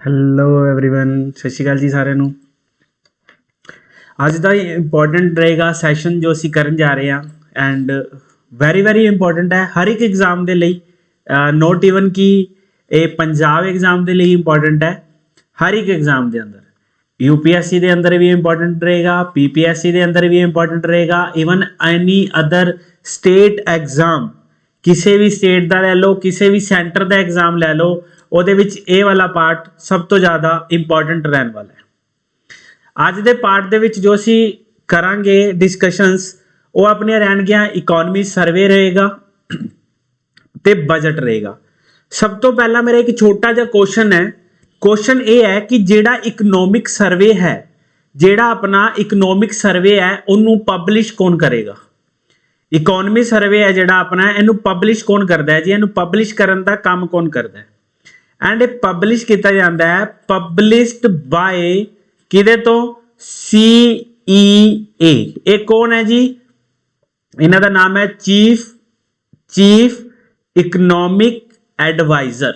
Hello everyone ਸਤਿ ਸ਼੍ਰੀ ਅਕਾਲ ਜੀ ਸਾਰਿਆਂ ਨੂੰ। ਅੱਜ ਦਾ ਇੰਪੋਰਟੈਂਟ ਰਹੇਗਾ ਸੈਸ਼ਨ ਜੋ ਅਸੀਂ ਕਰਨ ਜਾ ਰਹੇ ਹਾਂ ਐਂਡ ਵੈਰੀ ਇੰਪੋਰਟੈਂਟ ਹੈ ਹਰ ਇੱਕ ਐਗਜ਼ਾਮ ਦੇ ਲਈ, ਨੋਟ ਈਵਨ ਕਿ ਇਹ ਪੰਜਾਬ ਐਗਜ਼ਾਮ ਦੇ ਲਈ ਇੰਪੋਰਟੈਂਟ ਹੈ। ਹਰ ਇੱਕ ਐਗਜ਼ਾਮ ਦੇ ਅੰਦਰ यूपीएससी ਦੇ ਅੰਦਰ ਵੀ ਇੰਪੋਰਟੈਂਟ ਰਹੇਗਾ, पीपीएससी ਦੇ ਅੰਦਰ ਵੀ ਇੰਪੋਰਟੈਂਟ ਰਹੇਗਾ, even any other state exam, ਕਿਸੇ ਵੀ ਸਟੇਟ ਦਾ ਲੈ ਲਓ, ਕਿਸੇ ਵੀ ਸੈਂਟਰ ਦਾ ਐਗਜ਼ਾਮ ਲੈ ਲਓ, ਉਹਦੇ ਵਿੱਚ ਇਹ ਵਾਲਾ ਪਾਰਟ ਸਭ ਤੋਂ ਜ਼ਿਆਦਾ ਇੰਪੋਰਟੈਂਟ ਰਹਿਣ ਵਾਲਾ ਹੈ। ਅੱਜ ਦੇ ਪਾਰਟ ਦੇ ਵਿੱਚ ਜੋ ਅਸੀਂ ਕਰਾਂਗੇ ਡਿਸਕਸ਼ਨਸ, ਉਹ ਆਪਣੀਆਂ ਰਹਿਣਗੀਆਂ ਇਕਨੋਮੀ ਸਰਵੇ ਰਹੇਗਾ ਤੇ ਬਜਟ ਰਹੇਗਾ। ਸਭ ਤੋਂ ਪਹਿਲਾਂ ਮੇਰਾ ਇੱਕ ਛੋਟਾ ਜਿਹਾ ਕੁਐਸਚਨ ਹੈ। ਕੁਐਸਚਨ ਇਹ ਹੈ ਕਿ ਜਿਹੜਾ ਇਕਨੋਮਿਕ ਸਰਵੇ ਹੈ, ਜਿਹੜਾ ਆਪਣਾ ਇਕਨੋਮਿਕ ਸਰਵੇ ਹੈ, ਉਹਨੂੰ ਪਬਲਿਸ਼ ਕੌਣ ਕਰੇਗਾ? ਇਕਨੋਮੀ ਸਰਵੇ ਹੈ ਜਿਹੜਾ ਆਪਣਾ, ਇਹਨੂੰ ਪਬਲਿਸ਼ ਕੌਣ ਕਰਦਾ ਹੈ ਜੀ? ਇਹਨੂੰ ਪਬਲਿਸ਼ ਕਰਨ ਦਾ ਕੰਮ ਕੌਣ ਕਰਦਾ ਹੈ? ਐਂਡ ਇਹ ਪਬਲਿਸ਼ ਕੀਤਾ ਜਾਂਦਾ ਹੈ ਪਬਲਿਸ਼ਡ ਬਾਏ ਕਿਹਦੇ ਤੋਂ? CEA। ਇਹ ਕੌਣ ਹੈ ਜੀ? ਇਹਨਾਂ ਦਾ ਨਾਮ ਹੈ chief economic adviser.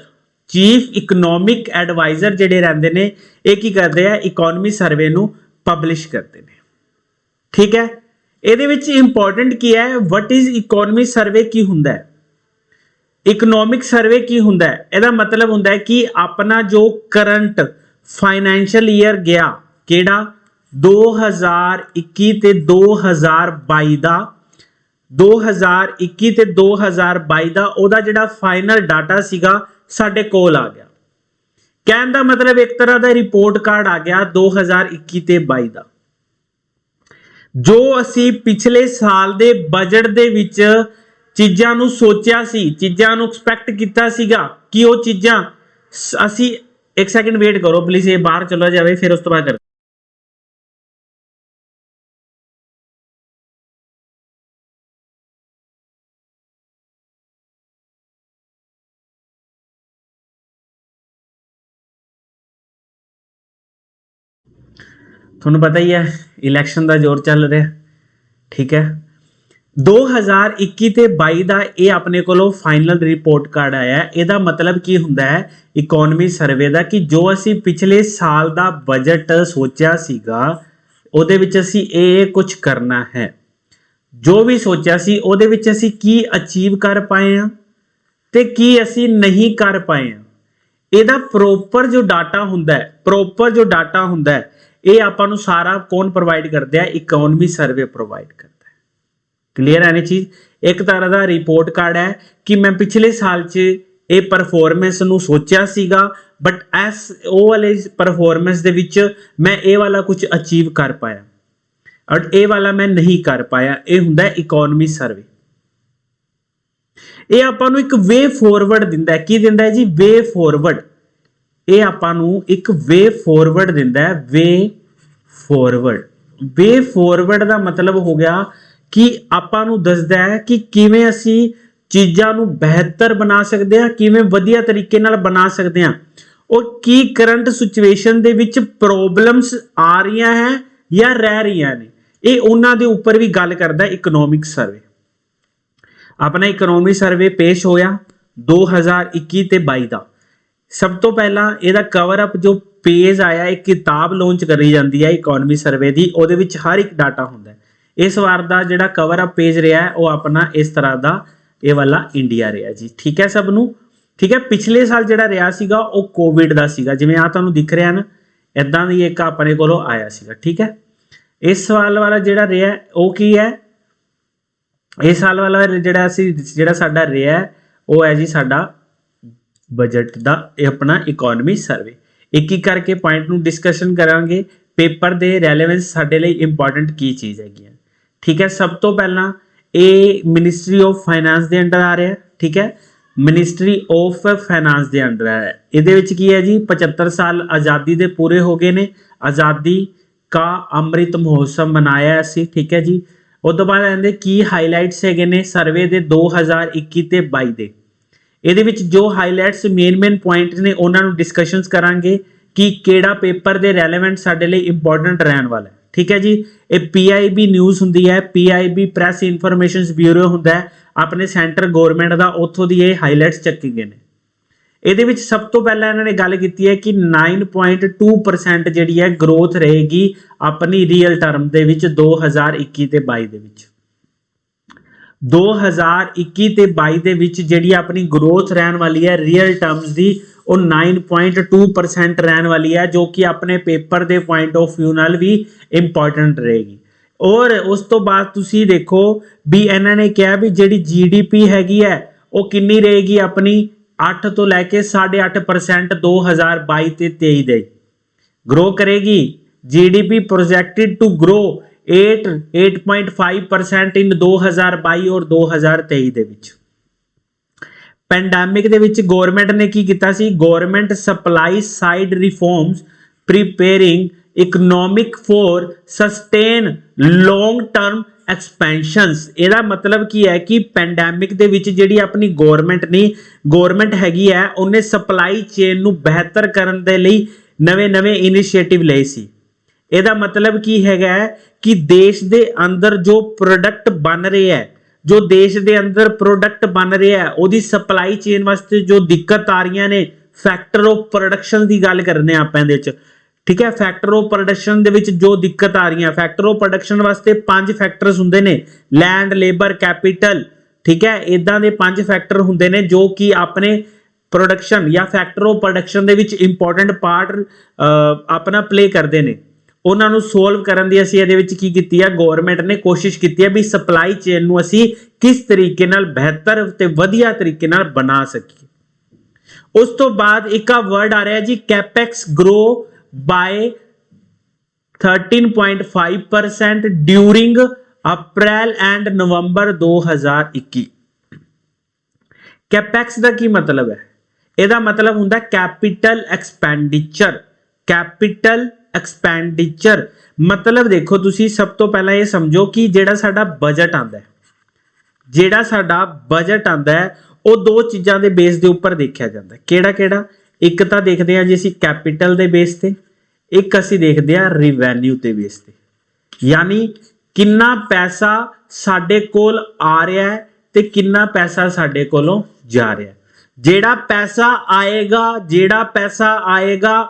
Chief economic adviser ਜਿਹੜੇ ਰਹਿੰਦੇ ਨੇ, ਇਹ ਕੀ ਕਰਦੇ ਆ? ਇਕਨੋਮੀ ਸਰਵੇ ਨੂੰ ਪਬਲਿਸ਼ ਕਰਦੇ ਨੇ। ਠੀਕ ਹੈ, ਇਹਦੇ ਵਿੱਚ ਇੰਪੋਰਟੈਂਟ ਕੀ ਹੈ? What is economy survey? ਕੀ ਹੁੰਦਾ ਹੈ ਇਕਨੋਮਿਕ ਸਰਵੇ? ਕੀ ਹੁੰਦਾ ਹੈ? ਇਹਦਾ ਮਤਲਬ ਹੁੰਦਾ ਹੈ ਕਿ ਆਪਣਾ ਜੋ ਕਰੰਟ ਫਾਈਨੈਂਸ਼ੀਅਲ ਈਅਰ ਗਿਆ, ਕਿਹੜਾ 2021 ਤੇ 2022 ਦਾ, 2021 ਤੇ 2022 ਦਾ ਉਹਦਾ ਜਿਹੜਾ ਫਾਈਨਲ ਡਾਟਾ ਸੀਗਾ ਸਾਡੇ ਕੋਲ ਆ ਗਿਆ। ਕਹਿਣ ਦਾ ਮਤਲਬ ਇੱਕ ਤਰ੍ਹਾਂ ਦਾ ਰਿਪੋਰਟ ਕਾਰਡ ਆ ਗਿਆ 2021 ਤੇ 22 ਦਾ। ਜੋ ਅਸੀਂ ਪਿਛਲੇ ਸਾਲ ਦੇ ਬਜਟ ਦੇ ਵਿੱਚ ਚੀਜ਼ਾਂ ਨੂੰ ਸੋਚਿਆ ਸੀ, ਚੀਜ਼ਾਂ ਨੂੰ ਐਕਸਪੈਕਟ ਕੀਤਾ ਸੀਗਾ ਕਿ ਉਹ ਚੀਜ਼ਾਂ ਅਸੀਂ, ਇੱਕ ਸੈਕਿੰਡ ਵੇਟ ਕਰੋ ਪਲੀਜ਼, ਇਹ ਬਾਹਰ ਚਲਾ ਜਾਵੇ ਫਿਰ ਉਸ ਤੋਂ ਬਾਅਦ ਕਰ। ਤੁਹਾਨੂੰ ਪਤਾ ਹੀ ਹੈ ਇਲੈਕਸ਼ਨ ਦਾ ਜ਼ੋਰ ਚੱਲ ਰਿਹਾ। ਠੀਕ ਹੈ, 2021 ਤੇ 22 ਦਾ ਇਹ ਆਪਣੇ ਕੋਲੋਂ ਫਾਈਨਲ ਰਿਪੋਰਟ ਕਾਰਡ ਆਇਆ। ਇਹਦਾ ਮਤਲਬ ਕੀ ਹੁੰਦਾ ਹੈ ਇਕਨੋਮੀ ਸਰਵੇ ਦਾ? ਕਿ ਜੋ ਅਸੀਂ ਪਿਛਲੇ ਸਾਲ ਦਾ ਬਜਟ ਸੋਚਿਆ ਸੀਗਾ, ਉਹਦੇ ਵਿੱਚ ਅਸੀਂ ਇਹ ਕੁਝ ਕਰਨਾ ਹੈ। ਜੋ ਵੀ ਸੋਚਿਆ ਸੀ ਉਹਦੇ ਵਿੱਚ ਅਸੀਂ ਕੀ ਅਚੀਵ ਕਰ ਪਾਏ ਆ ਤੇ ਕੀ ਅਸੀਂ ਨਹੀਂ ਕਰ ਪਾਏ ਆ। ਇਹਦਾ ਪ੍ਰੋਪਰ ਜੋ ਡਾਟਾ ਹੁੰਦਾ ਹੈ, ਇਹ ਆਪਾਂ ਨੂੰ ਸਾਰਾ ਕੌਣ ਪ੍ਰੋਵਾਈਡ ਕਰਦੇ ਆ? ਇਕਨੋਮੀ ਸਰਵੇ ਪ੍ਰੋਵਾਈਡ ਕਰਦਾ ਹੈ। ਕਲੀਅਰ ਹੈ ਇਹ ਚੀਜ਼? ਇੱਕ ਤਰ੍ਹਾਂ ਦਾ ਰਿਪੋਰਟ ਕਾਰਡ ਹੈ ਕਿ ਮੈਂ ਪਿਛਲੇ ਸਾਲ 'ਚ ਇਹ ਪਰਫਾਰਮੈਂਸ ਨੂੰ ਸੋਚਿਆ ਸੀਗਾ, ਬਟ ਉਹ ਵਾਲੇ ਪਰਫਾਰਮੈਂਸ ਦੇ ਵਿੱਚ ਮੈਂ ਇਹ ਵਾਲਾ ਕੁਝ ਅਚੀਵ ਕਰ ਪਾਇਆ ਔਰ ਇਹ ਵਾਲਾ ਮੈਂ ਨਹੀਂ ਕਰ ਪਾਇਆ। ਇਹ ਹੁੰਦਾ ਇਕਨੋਮੀ ਸਰਵੇ। ਇਹ ਆਪਾਂ ਨੂੰ ਇੱਕ ਵੇ ਫੋਰਵਰਡ ਦਿੰਦਾ ਹੈ। ਕੀ ਦਿੰਦਾ ਹੈ ਜੀ? ਵੇ ਫੋਰਵਰਡ। ਇਹ ਆਪਾਂ ਨੂੰ ਇੱਕ ਵੇ ਫੋਰਵਰਡ ਦਿੰਦਾ ਹੈ। ਵੇ ਫੋਰਵਰਡ ਦਾ ਮਤਲਬ ਹੋ ਗਿਆ ਕਿ ਆਪਾਂ ਨੂੰ ਦੱਸਦਾ ਹੈ ਕਿ ਕਿਵੇਂ ਅਸੀਂ ਚੀਜ਼ਾਂ ਨੂੰ ਬਿਹਤਰ ਬਣਾ ਸਕਦੇ ਹਾਂ, ਕਿਵੇਂ ਵਧੀਆ ਤਰੀਕੇ ਨਾਲ ਬਣਾ ਸਕਦੇ ਹਾਂ, ਔਰ ਕੀ ਕਰੰਟ ਸਿਚੁਏਸ਼ਨ ਦੇ ਵਿੱਚ ਪ੍ਰੋਬਲਮਸ ਆ ਰਹੀਆਂ ਹੈ ਜਾਂ ਰਹਿ ਰਹੀਆਂ ਨੇ। ਇਹ ਉਹਨਾਂ ਦੇ ਉੱਪਰ ਵੀ ਗੱਲ ਕਰਦਾ ਇਕਨੋਮਿਕ ਸਰਵੇ। ਆਪਣਾ ਇਕਨੋਮੀ ਸਰਵੇ ਪੇਸ਼ ਹੋਇਆ 2021 ਤੇ 22 ਦਾ। ਸਭ ਤੋਂ ਪਹਿਲਾਂ ਇਹਦਾ ਕਵਰ ਅਪ ਜੋ ਪੇਜ ਆਇਆ, ਇੱਕ ਕਿਤਾਬ ਲਾਂਚ ਕਰੀ ਜਾਂਦੀ ਹੈ ਇਕਨੋਮੀ ਸਰਵੇ ਦੀ, ਉਹਦੇ ਵਿੱਚ ਹਰ ਇੱਕ ਡਾਟਾ ਹੁੰਦਾ ਹੈ। ਇਸ ਵਾਰ ਦਾ ਜਿਹੜਾ ਕਵਰ ਅਪ ਪੇਜ ਰਿਹਾ ਉਹ ਆਪਣਾ ਇਸ ਤਰ੍ਹਾਂ ਦਾ, ਇਹ ਵਾਲਾ ਇੰਡੀਆ ਰਿਹਾ ਜੀ। ਠੀਕ ਹੈ ਸਭ ਨੂੰ? ਠੀਕ ਹੈ, ਪਿਛਲੇ ਸਾਲ ਜਿਹੜਾ ਰਿਹਾ ਸੀਗਾ ਉਹ ਕੋਵਿਡ ਦਾ ਸੀਗਾ, ਜਿਵੇਂ ਆ ਤੁਹਾਨੂੰ ਦਿਖ ਰਿਹਾ ਨਾ, ਇਦਾਂ ਦੀ ਇੱਕ ਆਪਣੇ ਕੋਲੋਂ ਆਇਆ ਸੀਗਾ। ਠੀਕ ਹੈ, ਇਸ ਸਾਲ ਵਾਲਾ ਜਿਹੜਾ ਰਿਹਾ ਉਹ ਕੀ ਹੈ? ਇਸ ਸਾਲ ਵਾਲਾ ਜਿਹੜਾ ਸਾਡਾ ਰਿਹਾ ਉਹ ਹੈ ਜੀ ਸਾਡਾ ਬਜਟ ਦਾ, ਇਹ ਆਪਣਾ ਇਕਨੋਮੀ ਸਰਵੇ। ਇੱਕ ਇੱਕ ਕਰਕੇ ਪੁਆਇੰਟ ਨੂੰ ਡਿਸਕਸ਼ਨ ਕਰਾਂਗੇ। ਪੇਪਰ ਦੇ ਰੈਲੇਵੈਂਸ ਸਾਡੇ ਲਈ ਇੰਪੋਰਟੈਂਟ ਕੀ ਚੀਜ਼ ਹੈਗੀ ਹੈ। ਠੀਕ ਹੈ, ਸਭ ਤੋਂ ਪਹਿਲਾਂ ਇਹ ਮਿਨਿਸਟਰੀ ਆਫ ਫਾਈਨਾਂਸ ਦੇ ਅੰਡਰ ਆ ਰਿਹਾ। ਠੀਕ ਹੈ, ਮਿਨਿਸਟਰੀ ਆਫ ਫਾਈਨਾਂਸ ਦੇ ਅੰਡਰ ਹੈ। ਇਹਦੇ ਵਿੱਚ ਕੀ ਹੈ ਜੀ? 75 ਸਾਲ ਆਜ਼ਾਦੀ ਦੇ ਪੂਰੇ ਹੋ ਗਏ ਨੇ। ਆਜ਼ਾਦੀ ਕਾ ਅੰਮ੍ਰਿਤ ਮਹੋਤਸਵ ਮਨਾਇਆ ਅਸੀਂ। ਠੀਕ ਹੈ ਜੀ, ਉਸ ਤੋਂ ਬਾਅਦ ਇਹਦੇ ਕੀ ਹਾਈਲਾਈਟਸ ਹੈਗੇ ਨੇ ਸਰਵੇ ਦੇ 2021 ਤੇ 22 ਦੇ। ਇਹਦੇ ਵਿੱਚ ਜੋ ਹਾਈਲਾਈਟਸ ਮੇਨ ਪੁਆਇੰਟ ਨੇ ਉਹਨਾਂ ਨੂੰ ਡਿਸਕਸ਼ਨਸ ਕਰਾਂਗੇ ਕਿ ਕਿਹੜਾ ਪੇਪਰ ਦੇ ਰੈਲੇਵੈਂਟ ਸਾਡੇ ਲਈ ਇੰਪੋਰਟੈਂਟ ਰਹਿਣ ਵਾਲਾ ਹੈ। ਠੀਕ ਹੈ ਜੀ, ਇਹ PIB ਨਿਊਜ਼ ਹੁੰਦੀ ਹੈ, PIB ਪ੍ਰੈਸ ਇਨਫੋਰਮੇਸ਼ਨ ਬਿਊਰੋ ਹੁੰਦਾ ਹੈ ਆਪਣੇ ਸੈਂਟਰ ਗਵਰਨਮੈਂਟ ਦਾ, ਉੱਥੋਂ ਦੀ ਇਹ ਹਾਈਲਾਈਟਸ ਚੱਕੇ ਗਏ ਨੇ। ਇਹਦੇ ਵਿੱਚ ਸਭ ਤੋਂ ਪਹਿਲਾਂ ਇਹਨਾਂ ਨੇ ਗੱਲ ਕੀਤੀ ਹੈ ਕਿ 9.2% ਜਿਹੜੀ ਹੈ ਗਰੋਥ ਰਹੇਗੀ ਆਪਣੀ ਰੀਅਲ ਟਰਮ ਦੇ ਵਿੱਚ 2021 ਤੇ 22 ਦੇ ਵਿੱਚ। 2021 ਤੇ 22 ਦੇ ਵਿੱਚ ਜਿਹੜੀ ਆਪਣੀ ਗਰੋਥ ਰਹਿਣ ਵਾਲੀ ਹੈ ਰੀਅਲ ਟਰਮਸ ਦੀ ਉਹ 9.2% ਰਹਿਣ ਵਾਲੀ ਹੈ, ਜੋ ਕਿ ਆਪਣੇ ਪੇਪਰ ਦੇ ਪੁਆਇੰਟ ਆਫ ਵਿਊ ਨਾਲ ਵੀ ਇੰਪੋਰਟੈਂਟ ਰਹੇਗੀ। ਔਰ ਉਸ ਤੋਂ ਬਾਅਦ ਤੁਸੀਂ ਦੇਖੋ ਵੀ ਇਹਨਾਂ ਨੇ ਕਿਹਾ ਵੀ ਜਿਹੜੀ GDP ਹੈਗੀ ਹੈ ਉਹ ਕਿੰਨੀ ਰਹੇਗੀ ਆਪਣੀ 8 ਤੋਂ ਲੈ ਕੇ 8.5% 2022 ਤੇ 23 ਦੇ ਗਰੋ ਕਰੇਗੀ। GDP ਪ੍ਰੋਜੈਕਟਡ ਟੂ ਗਰੋ 8.5% ਇਨ 2022 ਔਰ 2023 ਦੇ ਵਿੱਚ। ਪੈਂਡੈਮਿਕ ਦੇ ਵਿੱਚ ਗਵਰਨਮੈਂਟ ਨੇ ਕੀ ਕੀਤਾ ਸੀ, government supply side reforms preparing economic for sustain long term expansions. ਇਹਦਾ ਮਤਲਬ ਕੀ ਹੈ ਕਿ ਪੈਂਡੈਮਿਕ ਦੇ ਵਿੱਚ ਜਿਹੜੀ ਆਪਣੀ ਗਵਰਨਮੈਂਟ ਹੈਗੀ ਹੈ ਉਹਨੇ ਸਪਲਾਈ ਚੇਨ ਨੂੰ ਬਿਹਤਰ ਕਰਨ ਦੇ ਲਈ ਨਵੇਂ ਇਨੀਸ਼ੀਏਟਿਵ ਲਏ ਸੀ। ਇਹਦਾ ਮਤਲਬ ਕੀ ਹੈਗਾ ਕਿ ਦੇਸ਼ ਦੇ ਅੰਦਰ ਜੋ ਪ੍ਰੋਡਕਟ ਬਣ ਰਿਹਾ ਹੈ, ਜੋ ਦੇਸ਼ ਦੇ ਅੰਦਰ ਪ੍ਰੋਡਕਟ ਬਣ ਰਿਹਾ ਹੈ ਉਹਦੀ ਸਪਲਾਈ ਚੇਨ ਵਾਸਤੇ ਜੋ ਦਿੱਕਤ ਆ ਰਹੀਆਂ ਨੇ, ਫੈਕਟਰ ਆਫ ਪ੍ਰੋਡਕਸ਼ਨ ਦੀ ਗੱਲ ਕਰਨੇ ਆਪਾਂ ਇਹਦੇ ਵਿੱਚ, ਠੀਕ ਹੈ। ਫੈਕਟਰ ਆਫ ਪ੍ਰੋਡਕਸ਼ਨ ਦੇ ਵਿੱਚ ਜੋ ਦਿੱਕਤ ਆ ਰਹੀਆਂ, ਫੈਕਟਰ ਆਫ ਪ੍ਰੋਡਕਸ਼ਨ ਵਾਸਤੇ 5 ਫੈਕਟਰਸ ਹੁੰਦੇ ਨੇ, ਲੈਂਡ, ਲੇਬਰ, ਕੈਪੀਟਲ, ਠੀਕ ਹੈ। ਇਦਾਂ ਦੇ 5 ਫੈਕਟਰ ਹੁੰਦੇ ਨੇ ਜੋ ਕਿ ਆਪਣੇ ਪ੍ਰੋਡਕਸ਼ਨ ਜਾਂ ਫੈਕਟਰ ਆਫ ਪ੍ਰੋਡਕਸ਼ਨ ਦੇ ਵਿੱਚ ਇੰਪੋਰਟੈਂਟ ਪਾਰਟ ਆਪਣਾ ਪਲੇ ਕਰਦੇ ਨੇ। ਉਹਨਾਂ ਨੂੰ ਸੋਲਵ ਕਰਨ ਦੀ ਅਸੀਂ ਇਹਦੇ ਵਿੱਚ ਕੀ ਕੀਤੀ ਹੈ, ਗਵਰਨਮੈਂਟ ਨੇ ਕੋਸ਼ਿਸ਼ ਕੀਤੀ ਹੈ ਵੀ ਸਪਲਾਈ ਚੇਨ ਨੂੰ ਅਸੀਂ ਕਿਸ ਤਰੀਕੇ ਨਾਲ ਬਿਹਤਰ ਤੇ ਵਧੀਆ ਤਰੀਕੇ ਨਾਲ ਬਣਾ ਸਕੀਏ। ਉਸ ਤੋਂ ਬਾਅਦ ਇੱਕ ਆ ਵਰਡ ਆ ਰਿਹਾ ਜੀ capex grow by 13.5% during April and November 2021। Capex ਦਾ ਕੀ ਮਤਲਬ ਹੈ? ਇਹਦਾ ਮਤਲਬ ਹੁੰਦਾ ਕੈਪੀਟਲ ਐਕਸਪੈਂਡੀਚਰ। ਕੈਪੀਟਲ ਐਕਸਪੈਂਡੀਚਰ ਮਤਲਬ ਦੇਖੋ ਤੁਸੀਂ ਸਭ ਤੋਂ ਪਹਿਲਾਂ ਇਹ ਸਮਝੋ ਕਿ ਜਿਹੜਾ ਸਾਡਾ ਬਜਟ ਆਂਦਾ ਹੈ, ਜਿਹੜਾ ਸਾਡਾ ਬਜਟ ਆਂਦਾ ਹੈ ਉਹ ਦੋ ਚੀਜ਼ਾਂ ਦੇ ਬੇਸ ਦੇ ਉੱਪਰ ਦੇਖਿਆ ਜਾਂਦਾ। ਕਿਹੜਾ? ਇੱਕ ਤਾਂ ਦੇਖਦੇ ਹਾਂ ਜੀ ਅਸੀਂ ਕੈਪੀਟਲ ਦੇ ਬੇਸ ਤੇ, ਇੱਕ ਅਸੀਂ ਦੇਖਦੇ ਹਾਂ ਰਿਵੈਨਿਊ ਦੇ ਬੇਸ ਤੇ। ਯਾਨੀ ਕਿੰਨਾ ਪੈਸਾ ਸਾਡੇ ਕੋਲ ਆ ਰਿਹਾ ਹੈ ਤੇ ਕਿੰਨਾ ਪੈਸਾ ਸਾਡੇ ਕੋਲੋਂ ਜਾ ਰਿਹਾ ਹੈ। ਜਿਹੜਾ ਪੈਸਾ ਆਏਗਾ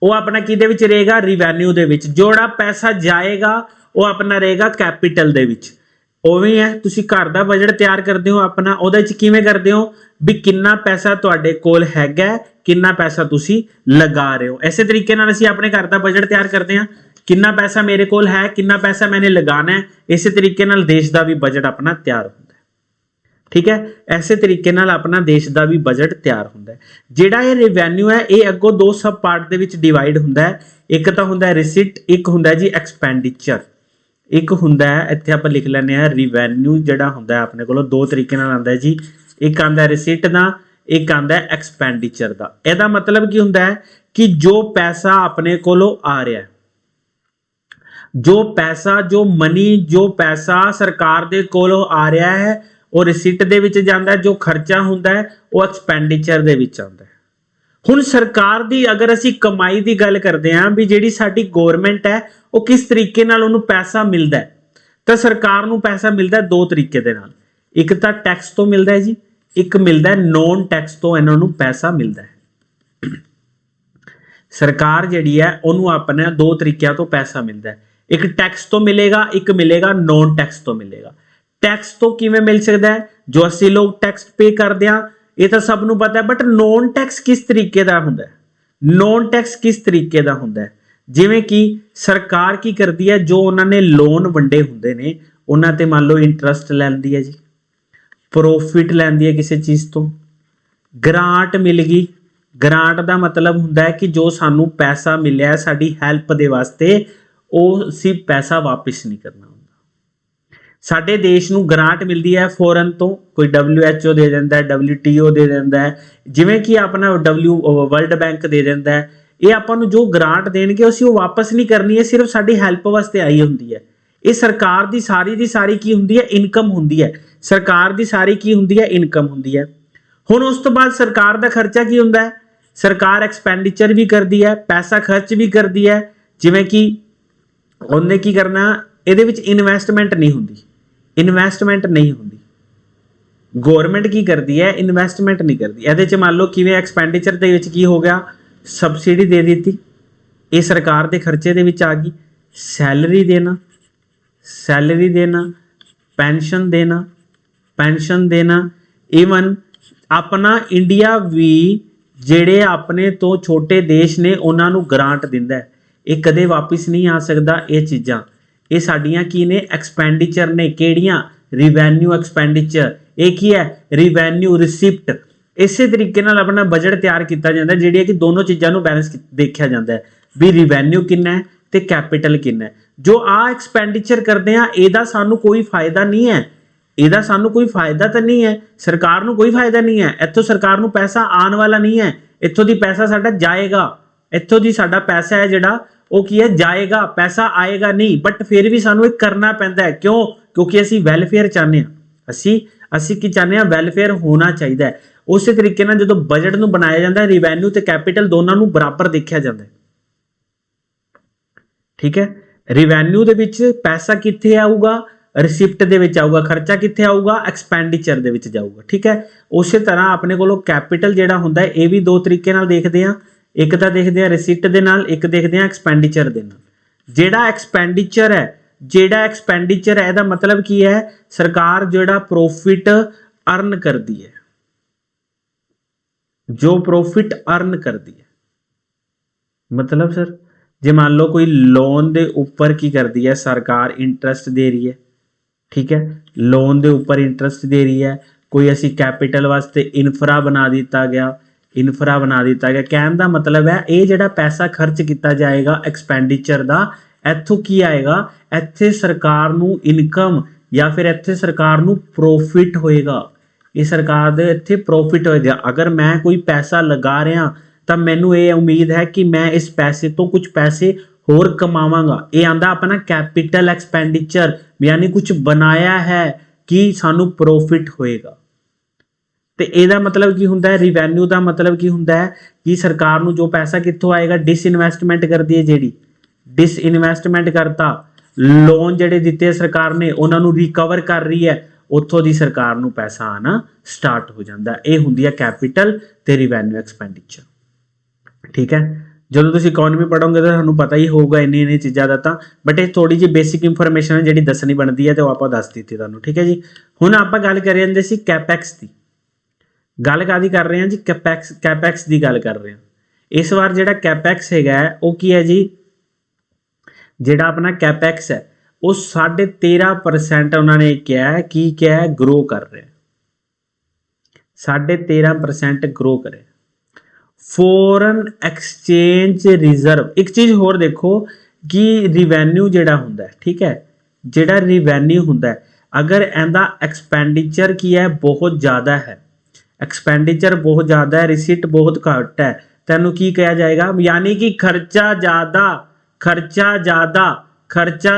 ਉਹ ਆਪਣਾ ਕਿਹਦੇ ਵਿੱਚ ਰਹੇਗਾ, ਰਿਵੈਨਿਊ ਦੇ ਵਿੱਚ। ਜਿਹੜਾ ਪੈਸਾ ਜਾਏਗਾ ਉਹ ਆਪਣਾ ਰਹੇਗਾ ਕੈਪੀਟਲ ਦੇ ਵਿੱਚ। ਉਵੇਂ ਹੈ ਤੁਸੀਂ ਘਰ ਦਾ ਬਜਟ ਤਿਆਰ ਕਰਦੇ ਹੋ ਆਪਣਾ, ਉਹਦੇ ਵਿੱਚ ਕਿਵੇਂ ਕਰਦੇ ਹੋ ਵੀ ਕਿੰਨਾ ਪੈਸਾ ਤੁਹਾਡੇ ਕੋਲ ਹੈਗਾ, ਕਿੰਨਾ ਪੈਸਾ ਤੁਸੀਂ ਲਗਾ ਰਹੇ ਹੋ। ਇਸੇ ਤਰੀਕੇ ਨਾਲ ਅਸੀਂ ਆਪਣੇ ਘਰ ਦਾ ਬਜਟ ਤਿਆਰ ਕਰਦੇ ਹਾਂ, ਕਿੰਨਾ ਪੈਸਾ ਮੇਰੇ ਕੋਲ ਹੈ, ਕਿੰਨਾ ਪੈਸਾ ਮੈंने लगाना है। ਇਸੇ ਤਰੀਕੇ ਨਾਲ ਦੇਸ਼ ਦਾ ਵੀ ਬਜਟ ਆਪਣਾ ਤਿਆਰ ਹੁੰਦਾ ਹੈ, ਠੀਕ ਹੈ। ਐਸੇ ਤਰੀਕੇ ਨਾਲ ਆਪਣਾ ਦੇਸ਼ ਦਾ ਵੀ ਬਜਟ ਤਿਆਰ ਹੁੰਦਾ ਹੈ। ਜਿਹੜਾ ਇਹ ਰੈਵਨਿਊ ਹੈ ਇਹ ਅੱਗੋਂ ਦੋ ਸਬ ਪਾਰਟ ਦੇ ਵਿੱਚ ਡਿਵਾਈਡ ਹੁੰਦਾ ਹੈ। ਇੱਕ ਤਾਂ ਹੁੰਦਾ ਹੈ ਰਿਸਿਟ, ਇੱਕ ਹੁੰਦਾ ਜੀ ਐਕਸਪੈਂਡੀਚਰ। ਇੱਕ ਹੁੰਦਾ ਹੈ ਇੱਥੇ ਆਪਾਂ ਲਿਖ ਲੈਂਦੇ ਹਾਂ ਰੈਵਨਿਊ ਜਿਹੜਾ ਹੁੰਦਾ ਆਪਣੇ ਕੋਲੋਂ ਦੋ ਤਰੀਕੇ ਨਾਲ ਆਉਂਦਾ ਜੀ। ਇੱਕ ਆਉਂਦਾ ਰਿਸਿਟ ਦਾ, ਇੱਕ ਆਉਂਦਾ ਐਕਸਪੈਂਡੀਚਰ ਦਾ। ਇਹਦਾ ਮਤਲਬ ਕੀ ਹੁੰਦਾ ਹੈ ਕਿ ਜੋ ਪੈਸਾ ਆਪਣੇ ਕੋਲੋਂ ਆ ਰਿਹਾ ਹੈ, ਜੋ ਪੈਸਾ ਸਰਕਾਰ ਦੇ ਕੋਲੋਂ ਆ ਰਿਹਾ ਹੈ ਉਹ ਰਿਸਿਟ ਦੇ ਵਿੱਚ ਜਾਂਦਾ, ਜੋ ਖਰਚਾ ਹੁੰਦਾ ਹੈ ਉਹ ਐਕਸਪੈਂਡੀਚਰ ਦੇ ਵਿੱਚ ਆਉਂਦਾ ਹੈ। ਹੁਣ ਸਰਕਾਰ ਦੀ ਅਗਰ ਅਸੀਂ ਕਮਾਈ ਦੀ ਗੱਲ ਕਰਦੇ ਹਾਂ ਵੀ ਜਿਹੜੀ ਸਾਡੀ ਗਵਰਨਮੈਂਟ ਹੈ ਉਹ ਕਿਸ ਤਰੀਕੇ ਨਾਲ ਉਹਨੂੰ ਪੈਸਾ ਮਿਲਦਾ ਹੈ, ਤਾਂ ਸਰਕਾਰ ਨੂੰ ਪੈਸਾ ਮਿਲਦਾ ਦੋ ਤਰੀਕੇ ਦੇ ਨਾਲ। ਇੱਕ ਤਾਂ ਟੈਕਸ ਤੋਂ ਮਿਲਦਾ ਹੈ ਜੀ, ਇੱਕ ਮਿਲਦਾ ਹੈ ਨੌਨ ਟੈਕਸ ਤੋਂ ਇਹਨਾਂ ਨੂੰ ਪੈਸਾ ਮਿਲਦਾ ਹੈ। ਸਰਕਾਰ ਜਿਹੜੀ ਹੈ ਉਹਨੂੰ ਆਪਣੇ ਦੋ ਤਰੀਕਿਆਂ ਤੋਂ ਪੈਸਾ ਮਿਲਦਾ ਹੈ, ਇੱਕ ਟੈਕਸ ਤੋਂ ਮਿਲੇਗਾ, ਇੱਕ ਮਿਲੇਗਾ ਨੌਨ ਟੈਕਸ ਤੋਂ ਮਿਲੇਗਾ। ਟੈਕਸ ਤੋਂ ਕਿਵੇਂ ਮਿਲ ਸਕਦਾ ਹੈ, ਜੋ ਅਸੀਂ ਲੋਕ ਟੈਕਸ ਪੇ ਕਰਦੇ ਹਾਂ ਇਹ ਤਾਂ ਸਭ ਨੂੰ ਪਤਾ ਹੈ, ਬਟ ਨੌਨ ਟੈਕਸ ਕਿਸ ਤਰੀਕੇ ਦਾ ਹੁੰਦਾ ਹੈ? ਨੌਨ ਟੈਕਸ ਕਿਸ ਤਰੀਕੇ ਦਾ ਹੁੰਦਾ ਹੈ? ਜਿਵੇਂ ਕਿ ਸਰਕਾਰ ਕੀ ਕਰਦੀ ਹੈ, ਜੋ ਉਹਨਾਂ ਨੇ ਲੋਨ ਵੰਡੇ ਹੁੰਦੇ ਨੇ ਉਹਨਾਂ ਤੇ ਮੰਨ ਲਓ ਇੰਟਰਸਟ ਲੈਂਦੀ ਹੈ ਜੀ, ਪ੍ਰੋਫਿਟ ਲੈਂਦੀ ਹੈ ਕਿਸੇ ਚੀਜ਼ ਤੋਂ, ਗ੍ਰਾਂਟ ਮਿਲ ਗਈ। ਗ੍ਰਾਂਟ ਦਾ ਮਤਲਬ ਹੁੰਦਾ ਹੈ ਕਿ ਜੋ ਸਾਨੂੰ ਪੈਸਾ ਮਿਲਿਆ ਸਾਡੀ ਹੈਲਪ ਦੇ ਵਾਸਤੇ ਉਹ ਅਸੀਂ ਪੈਸਾ ਵਾਪਿਸ ਨਹੀਂ ਕਰਨਾ ਹੁੰਦਾ। ਸਾਡੇ ਦੇਸ਼ ਨੂੰ ਗ੍ਰਾਂਟ ਮਿਲਦੀ ਹੈ ਫੋਰਨ ਤੋਂ, ਕੋਈ WHO ਦੇ ਦਿੰਦਾ ਹੈ, WTO ਦੇ ਦਿੰਦਾ ਹੈ, ਜਿਵੇਂ ਕਿ ਆਪਣਾ ਵਰਲਡ ਬੈਂਕ ਦੇ ਦਿੰਦਾ ਹੈ। ਇਹ ਆਪਾਂ ਨੂੰ ਜੋ ਗ੍ਰਾਂਟ ਦੇਣਗੇ ਅਸੀਂ ਉਹ ਵਾਪਸ ਨਹੀਂ ਕਰਨੀ ਹੈ, ਸਿਰਫ ਸਾਡੀ ਹੈਲਪ ਵਾਸਤੇ ਆਈ ਹੁੰਦੀ ਹੈ। ਇਹ ਸਰਕਾਰ ਦੀ ਸਾਰੀ ਕੀ ਹੁੰਦੀ ਹੈ, ਇਨਕਮ ਹੁੰਦੀ ਹੈ। ਸਰਕਾਰ ਦੀ ਸਾਰੀ ਕੀ ਹੁੰਦੀ ਹੈ, ਇਨਕਮ ਹੁੰਦੀ ਹੈ। ਹੁਣ ਉਸ ਤੋਂ ਬਾਅਦ ਸਰਕਾਰ ਦਾ ਖਰਚਾ ਕੀ ਹੁੰਦਾ ਹੈ, ਸਰਕਾਰ ਐਕਸਪੈਂਡੀਚਰ ਵੀ ਕਰਦੀ ਹੈ, ਪੈਸਾ ਖਰਚ ਵੀ ਕਰਦੀ ਹੈ। ਜਿਵੇਂ ਕਿ ਉਹਨੇ ਕੀ ਕਰਨਾ, ਇਹਦੇ ਵਿੱਚ ਇਨਵੈਸਟਮੈਂਟ ਨਹੀਂ ਹੁੰਦੀ, ਗਵਰਨਮੈਂਟ ਕੀ ਕਰਦੀ ਹੈ, ਇਨਵੈਸਟਮੈਂਟ ਨਹੀਂ ਕਰਦੀ। ਇਹਦੇ 'ਚ ਮੰਨ ਲਓ ਕਿਵੇਂ ਐਕਸਪੈਂਡੀਚਰ ਦੇ ਵਿੱਚ ਕੀ ਹੋ ਗਿਆ, ਸਬਸਿਡੀ ਦੇ ਦਿੱਤੀ, ਇਹ ਸਰਕਾਰ ਦੇ ਖਰਚੇ ਦੇ ਵਿੱਚ ਆ ਗਈ। ਸੈਲਰੀ ਦੇਣਾ, ਸੈਲਰੀ ਦੇਣਾ, ਪੈਨਸ਼ਨ ਦੇਣਾ, ਪੈਨਸ਼ਨ ਦੇਣਾ। ਈਵਨ ਆਪਣਾ ਇੰਡੀਆ ਵੀ ਜਿਹੜੇ ਆਪਣੇ ਤੋਂ ਛੋਟੇ ਦੇਸ਼ ਨੇ ਉਹਨਾਂ ਨੂੰ ਗ੍ਰਾਂਟ ਦਿੰਦਾ ਹੈ, ਇਹ ਕਦੇ ਵਾਪਿਸ ਨਹੀਂ ਆ ਸਕਦਾ। ਇਹ ਚੀਜ਼ਾਂ ਇਹ ਸਾਡੀਆਂ ਕੀ ਨੇ, ਐਕਸਪੈਂਡੀਚਰ ਨੇ। ਕਿਹੜੀਆਂ, ਰਿਵੈਨਿਊ ਐਕਸਪੈਂਡੀਚਰ। ਇਹ ਕੀ ਹੈ, ਰਿਵੈਨਿਊ ਰਿਸਿਪਟ। ਇਸੇ ਤਰੀਕੇ ਨਾਲ ਆਪਣਾ ਬਜਟ ਤਿਆਰ ਕੀਤਾ ਜਾਂਦਾ, ਜਿਹੜੀ ਕਿ ਦੋਨੋਂ ਚੀਜ਼ਾਂ ਨੂੰ ਬੈਲੈਂਸ ਦੇਖਿਆ ਜਾਂਦਾ ਹੈ ਵੀ ਰਿਵੈਨਿਊ ਕਿੰਨਾ ਹੈ ਤੇ ਕੈਪੀਟਲ ਕਿੰਨਾ ਹੈ। ਜੋ ਆ ਐਕਸਪੈਂਡੀਚਰ ਕਰਦੇ ਆ ਇਹਦਾ ਸਾਨੂੰ ਕੋਈ ਫਾਇਦਾ ਨਹੀਂ ਹੈ, ਇਹਦਾ ਸਾਨੂੰ ਕੋਈ ਫਾਇਦਾ ਤਾਂ ਨਹੀਂ ਹੈ, ਸਰਕਾਰ ਨੂੰ ਕੋਈ ਫਾਇਦਾ ਨਹੀਂ ਹੈ। ਇੱਥੋਂ ਸਰਕਾਰ ਨੂੰ ਪੈਸਾ ਆਉਣ ਵਾਲਾ ਨਹੀਂ ਹੈ, ਇੱਥੋਂ ਦੀ ਪੈਸਾ ਸਾਡਾ ਜਾਏਗਾ, ਇੱਥੋਂ ਦੀ ਸਾਡਾ ਪੈਸਾ ਹੈ ਜਿਹੜਾ ਉਹ ਕੀ ਹੈ, ਜਾਏਗਾ, ਪੈਸਾ ਆਏਗਾ ਨਹੀਂ। ਬਟ ਫਿਰ ਵੀ ਸਾਨੂੰ ਇਹ ਕਰਨਾ ਪੈਂਦਾ ਹੈ। ਕਿਉਂ? ਕਿਉਂਕਿ ਅਸੀਂ ਵੈਲਫੇਅਰ ਚਾਹੁੰਦੇ ਹਾਂ। ਅਸੀਂ ਕੀ ਚਾਹੁੰਦੇ ਹਾਂ, ਵੈਲਫੇਅਰ ਹੋਣਾ ਚਾਹੀਦਾ ਹੈ। ਉਸੇ ਤਰੀਕੇ ਨਾਲ ਜਦੋਂ ਬਜਟ ਨੂੰ ਬਣਾਇਆ ਜਾਂਦਾ, ਰਿਵੈਨਿਊ ਤੇ ਕੈਪੀਟਲ ਦੋਨਾਂ ਨੂੰ ਬਰਾਬਰ ਦੇਖਿਆ ਜਾਂਦਾ ਹੈ। ਠੀਕ ਹੈ, ਰਿਵੈਨਿਊ ਦੇ ਵਿੱਚ ਪੈਸਾ ਕਿੱਥੇ ਆਊਗਾ, ਰਿਸਿਪਟ ਦੇ ਵਿੱਚ ਆਊਗਾ। ਖਰਚਾ ਕਿੱਥੇ ਆਊਗਾ, ਐਕਸਪੈਂਡੀਚਰ ਦੇ ਵਿੱਚ ਜਾਊਗਾ। ਠੀਕ ਹੈ, ਉਸੇ ਤਰ੍ਹਾਂ ਆਪਣੇ ਕੋਲੋਂ ਕੈਪੀਟਲ ਜਿਹੜਾ ਹੁੰਦਾ ਹੈ ਇਹ ਵੀ ਦੋ ਤਰੀਕੇ ਨਾਲ ਦੇਖਦੇ ਆ, ਇੱਕ ਤਾਂ ਦੇਖਦੇ ਆ ਰਿਸਿਪਟ ਦੇ ਨਾਲ, ਇੱਕ ਦੇਖਦੇ ਆ ਐਕਸਪੈਂਡੀਚਰ ਦੇ ਨਾਲ। ਜਿਹੜਾ ਐਕਸਪੈਂਡੀਚਰ ਹੈ ਇਹਦਾ ਮਤਲਬ ਕੀ ਹੈ, ਸਰਕਾਰ ਜਿਹੜਾ ਪ੍ਰੋਫਿਟ ਅਰਨ ਕਰਦੀ ਹੈ, ਜੋ ਪ੍ਰੋਫਿਟ ਅਰਨ ਕਰਦੀ ਹੈ। ਮਤਲਬ ਸਰ ਜੇ ਮੰਨ ਲਓ ਕੋਈ ਲੋਨ ਦੇ ਉੱਪਰ ਕੀ ਕਰਦੀ ਹੈ, ਸਰਕਾਰ ਇੰਟਰਸਟ ਦੇ ਰਹੀ ਹੈ। ਠੀਕ ਹੈ, ਲੋਨ ਦੇ ਉੱਪਰ ਇੰਟਰਸਟ ਦੇ ਰਹੀ ਹੈ। ਕੋਈ ਅਸੀਂ ਕੈਪੀਟਲ ਵਾਸਤੇ ਇਨਫਰਾ ਬਣਾ ਦਿੱਤਾ ਗਿਆ, ਕਹਿਣ ਦਾ ਮਤਲਬ ਹੈ ਇਹ ਜਿਹੜਾ ਪੈਸਾ ਖਰਚ ਕੀਤਾ ਜਾਏਗਾ ਐਕਸਪੈਂਡੀਚਰ ਦਾ, ਇੱਥੋਂ ਕੀ ਆਏਗਾ, ਇੱਥੇ ਸਰਕਾਰ ਨੂੰ ਇਨਕਮ ਜਾਂ ਫਿਰ ਇੱਥੇ ਸਰਕਾਰ ਨੂੰ ਪ੍ਰੋਫਿਟ ਹੋਏਗਾ। ਇਹ ਸਰਕਾਰ ਦੇ ਇੱਥੇ ਪ੍ਰੋਫਿਟ ਹੋਏਗਾ। ਅਗਰ ਮੈਂ ਕੋਈ ਪੈਸਾ ਲਗਾ ਰਿਹਾ ਤਾਂ ਮੈਨੂੰ ਇਹ ਉਮੀਦ ਹੈ ਕਿ ਮੈਂ ਇਸ ਪੈਸੇ ਤੋਂ ਕੁਝ ਪੈਸੇ ਹੋਰ ਕਮਾਵਾਂਗਾ। ਇਹ ਆਂਦਾ ਆਪਣਾ ਕੈਪੀਟਲ ਐਕਸਪੈਂਡੀਚਰ, ਯਾਨੀ ਕੁਝ ਬਣਾਇਆ ਹੈ ਕਿ ਸਾਨੂੰ ਪ੍ਰੋਫਿਟ ਹੋਏਗਾ। ਤੇ ਇਹਦਾ ਮਤਲਬ ਕੀ ਹੁੰਦਾ ਹੈ, ਰਿਵੈਨਿਊ ਦਾ ਮਤਲਬ ਕੀ ਹੁੰਦਾ ਹੈ ਕਿ ਸਰਕਾਰ ਨੂੰ ਜੋ ਪੈਸਾ ਕਿੱਥੋਂ ਆਏਗਾ, ਡਿਸਇਨਵੈਸਟਮੈਂਟ ਕਰਦੀ ਹੈ, ਜਿਹੜੀ ਡਿਸਇਨਵੈਸਟਮੈਂਟ ਕਰਤਾ, ਲੋਨ ਜਿਹੜੇ ਦਿੱਤੇ ਸਰਕਾਰ ਨੇ ਉਹਨਾਂ ਨੂੰ ਰਿਕਵਰ ਕਰ ਰਹੀ ਹੈ, ਉੱਥੋਂ ਦੀ ਸਰਕਾਰ ਨੂੰ ਪੈਸਾ ਆਣਾ ਸਟਾਰਟ ਹੋ ਜਾਂਦਾ। ਇਹ ਹੁੰਦੀ ਹੈ ਕੈਪੀਟਲ ਤੇ ਰਿਵੈਨਿਊ ਐਕਸਪੈਂਡੀਚਰ। ਠੀਕ ਹੈ, ਜਦੋਂ ਤੁਸੀਂ ਇਕਨੋਮੀ ਪੜ੍ਹੋਗੇ ਤਾਂ ਤੁਹਾਨੂੰ ਪਤਾ ਹੀ ਹੋਊਗਾ ਇੰਨੀ ਚੀਜ਼ਾਂ ਦਾ ਤਾਂ, ਬਟ ਇਹ ਥੋੜੀ ਜਿਹੀ ਬੇਸਿਕ ਇਨਫੋਰਮੇਸ਼ਨ ਹੈ ਜਿਹੜੀ ਦੱਸਣੀ ਬਣਦੀ ਹੈ ਤੇ ਉਹ ਆਪਾਂ ਦੱਸ ਦਿੱਤੀ ਤੁਹਾਨੂੰ। ਠੀਕ ਹੈ ਜੀ, ਹੁਣ ਆਪਾਂ ਗੱਲ ਕਰ ਰਹੇ ਹੁੰਦੇ ਸੀ ਕੈਪੈਕਸ ਦੀ। ਗੱਲ ਕਾਦੀ ਕਰ ਰਹੇ ਹਾਂ ਜੀ, ਕੈਪੈਕਸ ਦੀ ਗੱਲ ਕਰ ਰਹੇ ਹਾਂ। ਇਸ ਵਾਰ ਜਿਹੜਾ ਕੈਪੈਕਸ ਹੈਗਾ ਉਹ ਕੀ ਹੈ ਜੀ, ਜਿਹੜਾ ਆਪਣਾ ਕੈਪੈਕਸ ਹੈ ਉਹ 13.5% ਉਹਨਾਂ ਨੇ ਕਿਹਾ ਕੀ ਕਿਹਾ ਹੈ, ਗਰੋ ਕਰ ਰਿਹਾ, 13.5% ਗਰੋ ਕਰੇ। ਫੋਰਨ ਐਕਸਚੇਂਜ ਰਿਜ਼ਰਵ, ਇੱਕ ਚੀਜ਼ ਹੋਰ ਦੇਖੋ ਕਿ ਰਿਵੈਨਿਊ ਜਿਹੜਾ ਹੁੰਦਾ, ਠੀਕ ਹੈ, ਜਿਹੜਾ ਰਿਵੈਨਿਊ ਹੁੰਦਾ, ਅਗਰ ਇਹਦਾ ਐਕਸਪੈਂਡੀਚਰ ਕੀ ਹੈ, ਬਹੁਤ ਜ਼ਿਆਦਾ ਹੈ, ਐਕਸਪੈਂਡੀਚਰ ਬਹੁਤ ਜ਼ਿਆਦਾ ਹੈ, ਰਿਸਿਟ ਬਹੁਤ ਘੱਟ ਹੈ, ਤੈਨੂੰ ਕੀ ਕਿਹਾ ਜਾਏਗਾ, ਯਾਨੀ ਕਿ ਖਰਚਾ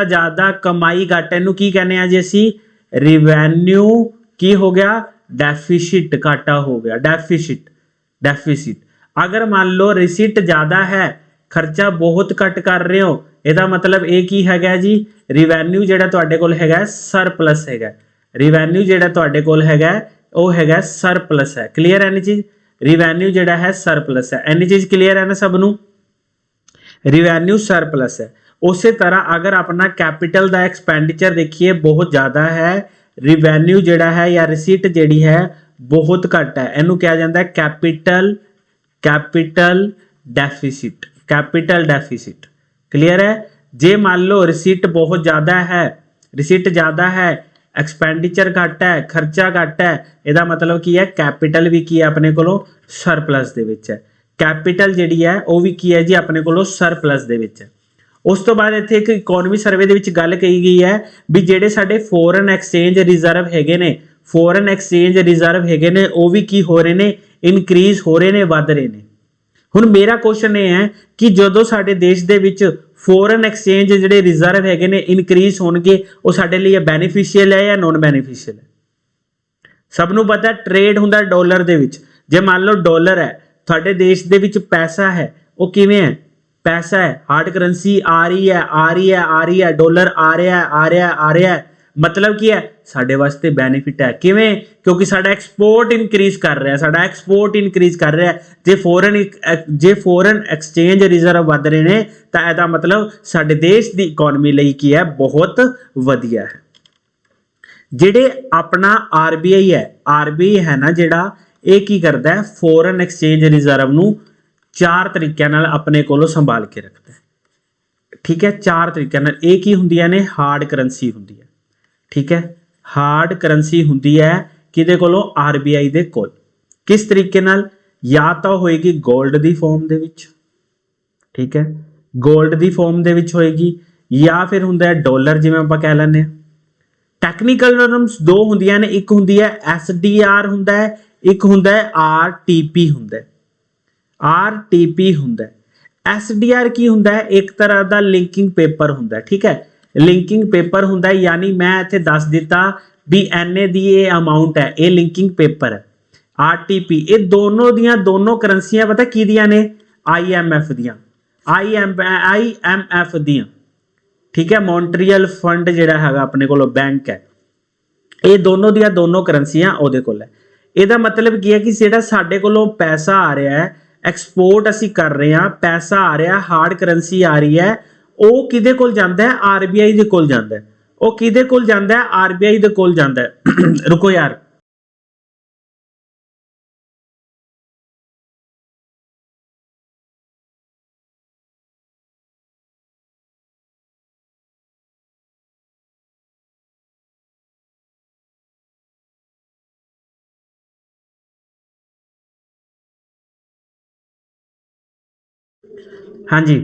ਜ਼ਿਆਦਾ ਕਮਾਈ ਘੱਟ। ਇਹਨੂੰ ਕੀ ਕਹਿੰਦੇ ਆ ਜੀ ਅਸੀਂ, ਰਿਵੈਨਿਊ ਕੀ ਹੋ ਗਿਆ, ਡੈਫਿਸਿਟ, ਘਾਟਾ ਹੋ ਗਿਆ, ਡੈਫਿਸਿਟ। ਅਗਰ ਮੰਨ ਲਓ ਰਿਸਿਟ ਜ਼ਿਆਦਾ ਹੈ, ਖਰਚਾ ਬਹੁਤ ਘੱਟ ਕਰ ਰਹੇ ਹੋ, ਇਹਦਾ ਮਤਲਬ ਇਹ ਕੀ ਹੈਗਾ ਜੀ, ਰਿਵੈਨਿਊ ਜਿਹੜਾ ਤੁਹਾਡੇ ਕੋਲ ਹੈਗਾ ਸਰਪਲਸ ਹੈਗਾ, ਰਿਵੈਨਿਊ ਜਿਹੜਾ ਤੁਹਾਡੇ ਕੋਲ ਹੈਗਾ ਉਹ ਹੈਗਾ ਸਰਪਲਸ ਹੈ। ਕਲੀਅਰ ਹੈ ਇਹ ਚੀਜ਼, ਰਿਵੈਨਿਊ ਜਿਹੜਾ ਹੈ ਸਰਪਲਸ ਹੈ। ਇੰਨੀ ਚੀਜ਼ ਕਲੀਅਰ ਹੈ ਨਾ ਸਭ ਨੂੰ, ਰਿਵੈਨਿਊ ਸਰਪਲਸ ਹੈ। ਉਸੇ ਤਰ੍ਹਾਂ ਅਗਰ ਆਪਣਾ ਕੈਪੀਟਲ ਦਾ ਐਕਸਪੈਂਡੀਚਰ ਦੇਖੀਏ ਬਹੁਤ ਜ਼ਿਆਦਾ ਹੈ, ਰਿਵੈਨਿਊ ਜਿਹੜਾ ਹੈ ਜਾਂ ਰਿਸੀਟ ਜਿਹੜੀ ਹੈ ਬਹੁਤ ਘੱਟ ਹੈ, ਇਹਨੂੰ ਕਿਹਾ ਜਾਂਦਾ ਹੈ ਕੈਪੀਟਲ ਡੈਫਿਸਿਟ। ਕਲੀਅਰ ਹੈ। ਜੇ ਮੰਨ ਲਓ ਰਿਸੀਟ ਬਹੁਤ ਜ਼ਿਆਦਾ ਹੈ, ਐਕਸਪੈਂਡੀਚਰ ਘੱਟ ਹੈ, ਖਰਚਾ ਘੱਟ ਹੈ, ਇਹਦਾ ਮਤਲਬ ਕੀ ਹੈ, ਕੈਪੀਟਲ ਵੀ ਕੀ ਹੈ ਆਪਣੇ ਕੋਲੋਂ ਸਰਪਲਸ ਦੇ ਵਿੱਚ ਹੈ, ਕੈਪੀਟਲ ਜਿਹੜੀ ਹੈ ਉਹ ਵੀ ਕੀ ਹੈ ਜੀ ਆਪਣੇ ਕੋਲੋਂ ਸਰਪਲਸ ਦੇ ਵਿੱਚ ਹੈ। ਉਸ ਤੋਂ ਬਾਅਦ ਇੱਥੇ ਇੱਕ ਇਕਨੋਮੀ ਸਰਵੇ ਦੇ ਵਿੱਚ ਗੱਲ ਕਹੀ ਗਈ ਹੈ ਵੀ ਜਿਹੜੇ ਸਾਡੇ ਫੋਰਨ ਐਕਸਚੇਂਜ ਰਿਜ਼ਰਵ ਹੈਗੇ ਨੇ, ਉਹ ਵੀ ਕੀ ਹੋ ਰਹੇ ਨੇ, ਇਨਕਰੀਜ਼ ਹੋ ਰਹੇ ਨੇ, ਵੱਧ ਰਹੇ ਨੇ। ਹੁਣ ਮੇਰਾ ਕੁਐਸਚਨ ਇਹ ਹੈ ਕਿ ਜਦੋਂ ਸਾਡੇ ਦੇਸ਼ ਦੇ ਵਿੱਚ ਫੋਰਨ ਐਕਸਚੇਂਜ ਜਿਹੜੇ ਰਿਜ਼ਰਵ ਹੈਗੇ ਨੇ ਇਨਕਰੀਜ਼ ਹੋਣਗੇ, ਉਹ ਸਾਡੇ ਲਈ ਬੈਨੀਫੀਸ਼ੀਅਲ ਹੈ ਜਾਂ ਨੋਨ ਬੈਨੀਫੀਸ਼ੀਅਲ ਹੈ? ਸਭ ਨੂੰ ਪਤਾ ਟ੍ਰੇਡ ਹੁੰਦਾ ਡਾਲਰ ਦੇ ਵਿੱਚ। ਜੇ ਮੰਨ ਲਓ ਡਾਲਰ ਹੈ, ਤੁਹਾਡੇ ਦੇਸ਼ ਦੇ ਵਿੱਚ ਪੈਸਾ ਹੈ, ਉਹ ਕਿਵੇਂ ਹੈ, ਪੈਸਾ ਹੈ, ਹਾਰਡ ਕਰੰਸੀ ਆ ਰਹੀ ਹੈ, ਡਾਲਰ ਆ ਰਿਹਾ ਹੈ, मतलब ਕੀ ਹੈ ਸਾਡੇ ਵਾਸਤੇ ਬੈਨੀਫਿਟ ਹੈ ਕਿਵੇਂ ਕਿਉਂਕਿ ਸਾਡਾ ਐਕਸਪੋਰਟ ਇਨਕਰੀਜ਼ ਕਰ ਰਿਹਾ ਜੇ ਫੋਰਨ ਐਕਸਚੇਂਜ ਰਿਜ਼ਰਵ ਵੱਧ ਰਹੇ ਨੇ ਤਾਂ ਇਹਦਾ ਮਤਲਬ ਸਾਡੇ ਦੇਸ਼ ਦੀ ਇਕਨੋਮੀ ਲਈ ਕੀ ਹੈ ਬਹੁਤ ਵਧੀਆ ਹੈ ਜਿਹੜੇ ਆਪਣਾ ਆਰਬੀਆਈ ਹੈ ਨਾ ਜਿਹੜਾ ਇਹ ਕੀ ਕਰਦਾ ਹੈ ਫੋਰਨ ਐਕਸਚੇਂਜ ਰਿਜ਼ਰਵ ਨੂੰ ਚਾਰ ਤਰੀਕਿਆਂ ਨਾਲ ਆਪਣੇ ਕੋਲੋਂ ਸੰਭਾਲ ਕੇ ਰੱਖਦਾ ਹੈ ठीक है चार तरीके नाल ਇਹ ਕੀ ਹੁੰਦੀਆਂ ਨੇ हार्ड करंसी ਹੁੰਦੀ है ठीक है हार्ड करंसी ਹੁੰਦੀ है ਕਿਹਦੇ ਕੋਲੋਂ ਆਰਬੀਆਈ ਦੇ ਕੋਲ ਕਿਸ ਤਰੀਕੇ ਨਾਲ ਜਾਂ ਤਾਂ ਹੋਏਗੀ 골ਡ ਦੀ ਫਾਰਮ ਦੇ ਵਿੱਚ ਠੀਕ ਹੈ 골ਡ ਦੀ ਫਾਰਮ ਦੇ ਵਿੱਚ ਹੋਏਗੀ ਜਾਂ ਫਿਰ ਹੁੰਦਾ ਹੈ ਡਾਲਰ ਜਿਵੇਂ ਆਪਾਂ ਕਹਿ ਲੈਂਦੇ ਹਾਂ ਟੈਕਨੀਕਲ ਟਰਮਸ ਦੋ ਹੁੰਦੀਆਂ ਨੇ ਇੱਕ ਹੁੰਦੀ ਹੈ ਐਸਡੀਆਰ ਹੁੰਦਾ ਹੈ ਇੱਕ ਹੁੰਦਾ ਹੈ ਆਰਟੀਪੀ ਹੁੰਦਾ ਹੈ ਆਰਟੀਪੀ ਹੁੰਦਾ ਹੈ एसडीआर की हुंदा है एक तरह का लिंकिंग पेपर हुंदा है ठीक है लिंकिंग पेपर हुंदा है यानी मैं इत्थे दस दिता भी एनए दी ये अमाउंट है ये लिंकिंग पेपर है आरटीपी ये दोनों करंसियां पता की दियां ने आईएमएफ दियां आईएमएफ दियां ठीक है मॉन्ट्रियल फंड जिहड़ा हैगा अपने कोल बैंक है ये दोनों करंसियां ओहदे कोल है ਇਹਦਾ मतलब की है कि जिहड़ा साडे कोलों पैसा आ रहा है एक्सपोर्ट असी कर रहे हैं पैसा आ रहा हार्ड करंसी आ रही है वो किदे कोल जांदा है आरबीआई दे कोल जांदा है वो किदे कोल जांदा है आरबीआई दे कोल जांदा है रुको यार हाँ जी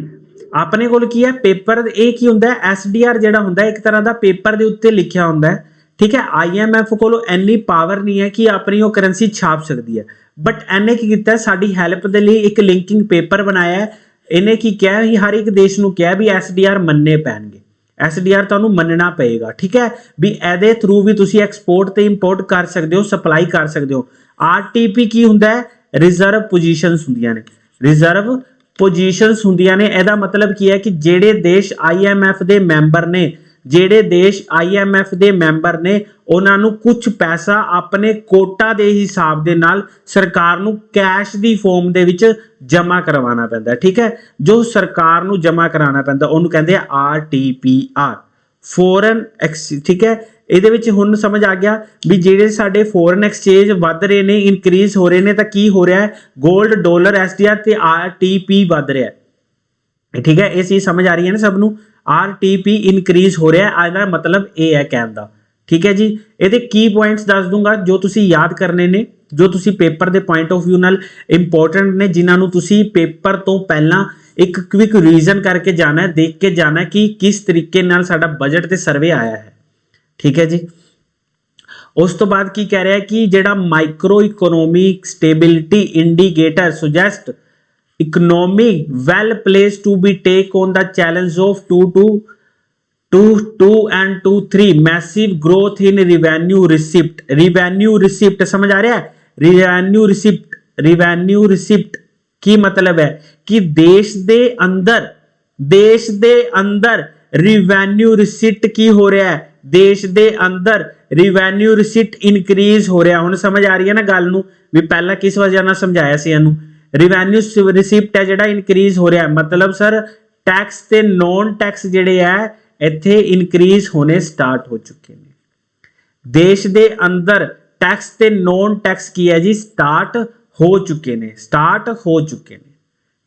अपने कोल की है पेपर ये की हुंदा है एसडीआर जिहड़ा हुंदा है एक तरह का पेपर दे उत्ते लिखिया हुंदा है ठीक है आईएमएफ कोल इन्नी पावर नहीं है कि अपनी वो करंसी छाप सकती है बट इन्हें की कीता साडी हैल्प दे लई एक लिंकिंग पेपर बनाया है इन्हें की कहा कि हर एक देश नूं कहा भी एसडीआर मन्ने पैणगे एसडीआर तुहानूं मन्नना पएगा ठीक है भी एदे थ्रू भी तुसीं एक्सपोर्ट ते इंपोर्ट कर सकदे हो सप्लाई कर सकदे हो आरटीपी की हुंदा है रिजर्व पोजीशनस हुंदियां ने रिजर्व पोजीशनस हुंदियां ने ਇਹਦਾ मतलब की है कि ਜਿਹੜੇ ਦੇਸ਼ आईएमएफ ਦੇ ਮੈਂਬਰ ਨੇ ਜਿਹੜੇ ਦੇਸ਼ आईएमएफ ਦੇ ਮੈਂਬਰ ਨੇ ਉਹਨਾਂ ਨੂੰ ਕੁਝ ਪੈਸਾ ਆਪਣੇ ਕੋਟਾ ਦੇ ਹਿਸਾਬ ਦੇ ਨਾਲ ਸਰਕਾਰ ਨੂੰ ਕੈਸ਼ ਦੀ ਫਾਰਮ ਦੇ ਵਿੱਚ ਜਮ੍ਹਾਂ ਕਰਵਾਉਣਾ ਪੈਂਦਾ ਠੀਕ ਹੈ ਜੋ ਸਰਕਾਰ ਨੂੰ ਜਮ੍ਹਾਂ ਕਰਾਉਣਾ ਪੈਂਦਾ ਉਹਨੂੰ ਕਹਿੰਦੇ ਆ ਆਰਟੀਪੀਆਰ ਫੋਰਨ ਠੀਕ ਹੈ ਇਹਦੇ ਵਿੱਚ ਹੁਣ ਸਮਝ ਆ ਗਿਆ ਵੀ ਜਿਹੜੇ ਸਾਡੇ ਫੋਰਨ ਐਕਸਚੇਂਜ ਵੱਧ ਰਹੇ ਨੇ ਇਨਕਰੀਜ਼ ਹੋ ਰਹੇ ਨੇ ਤਾਂ ਕੀ ਹੋ ਰਿਹਾ ਹੈ 골ਡ ਡਾਲਰ ਐਸਡੀਆਰ ਤੇ ਆਰਟੀਪੀ ਵੱਧ ਰਿਹਾ ਹੈ ਠੀਕ ਹੈ ਇਹ ਚੀਜ਼ ਸਮਝ ਆ ਰਹੀ ਹੈ ਨਾ ਸਭ ਨੂੰ ਆਰਟੀਪੀ ਇਨਕਰੀਜ਼ ਹੋ ਰਿਹਾ ਹੈ ਇਹਦਾ ਮਤਲਬ ਇਹ ਹੈ ਕਹਿਣ ਦਾ ਠੀਕ ਹੈ ਜੀ ਇਹਦੇ ਕੀ ਪੁਆਇੰਟਸ ਦੱਸ ਦੂੰਗਾ ਜੋ ਤੁਸੀਂ ਯਾਦ ਕਰਨੇ ਨੇ ਜੋ ਤੁਸੀਂ ਪੇਪਰ ਦੇ ਪੁਆਇੰਟ ਆਫ View ਨਾਲ ਇੰਪੋਰਟੈਂਟ ਨੇ ਜਿਨ੍ਹਾਂ ਨੂੰ ਤੁਸੀਂ ਪੇਪਰ ਤੋਂ ਪਹਿਲਾਂ ਇੱਕ क्विक रिवीजन करके जाना है देख के जाना है कि किस तरीके नाल साडा बजट ते सर्वे आया है ठीक है जी उस तो बाद की कह रहा है कि जेड़ा micro economic stability indicator suggest economy well place to be take on the challenge of 2 and 3 massive growth in revenue receipt समझ आ रहा है रिवेन्यू रिसिप्ट की मतलब है कि देश दे अंदर रिवेन्यू रिसिप्ट की हो रहा है देश दे अंदर रिवेन्यू रिसिप्ट इनक्रीज हो रहा हुण समझ आ रही है ना गल नूं भी पहला किस वजह नाल समझाया सी इहनूं रिवेन्यू रिसिप्ट है जिहड़ा इनक्रीज हो रहा है मतलब सर टैक्स ते नॉन टैक्स जिहड़े है इत्थे इनक्रीज होने स्टार्ट हो चुके हैं देश दे अंदर टैक्स ते नॉन टैक्स की है जी स्टार्ट हो चुके ने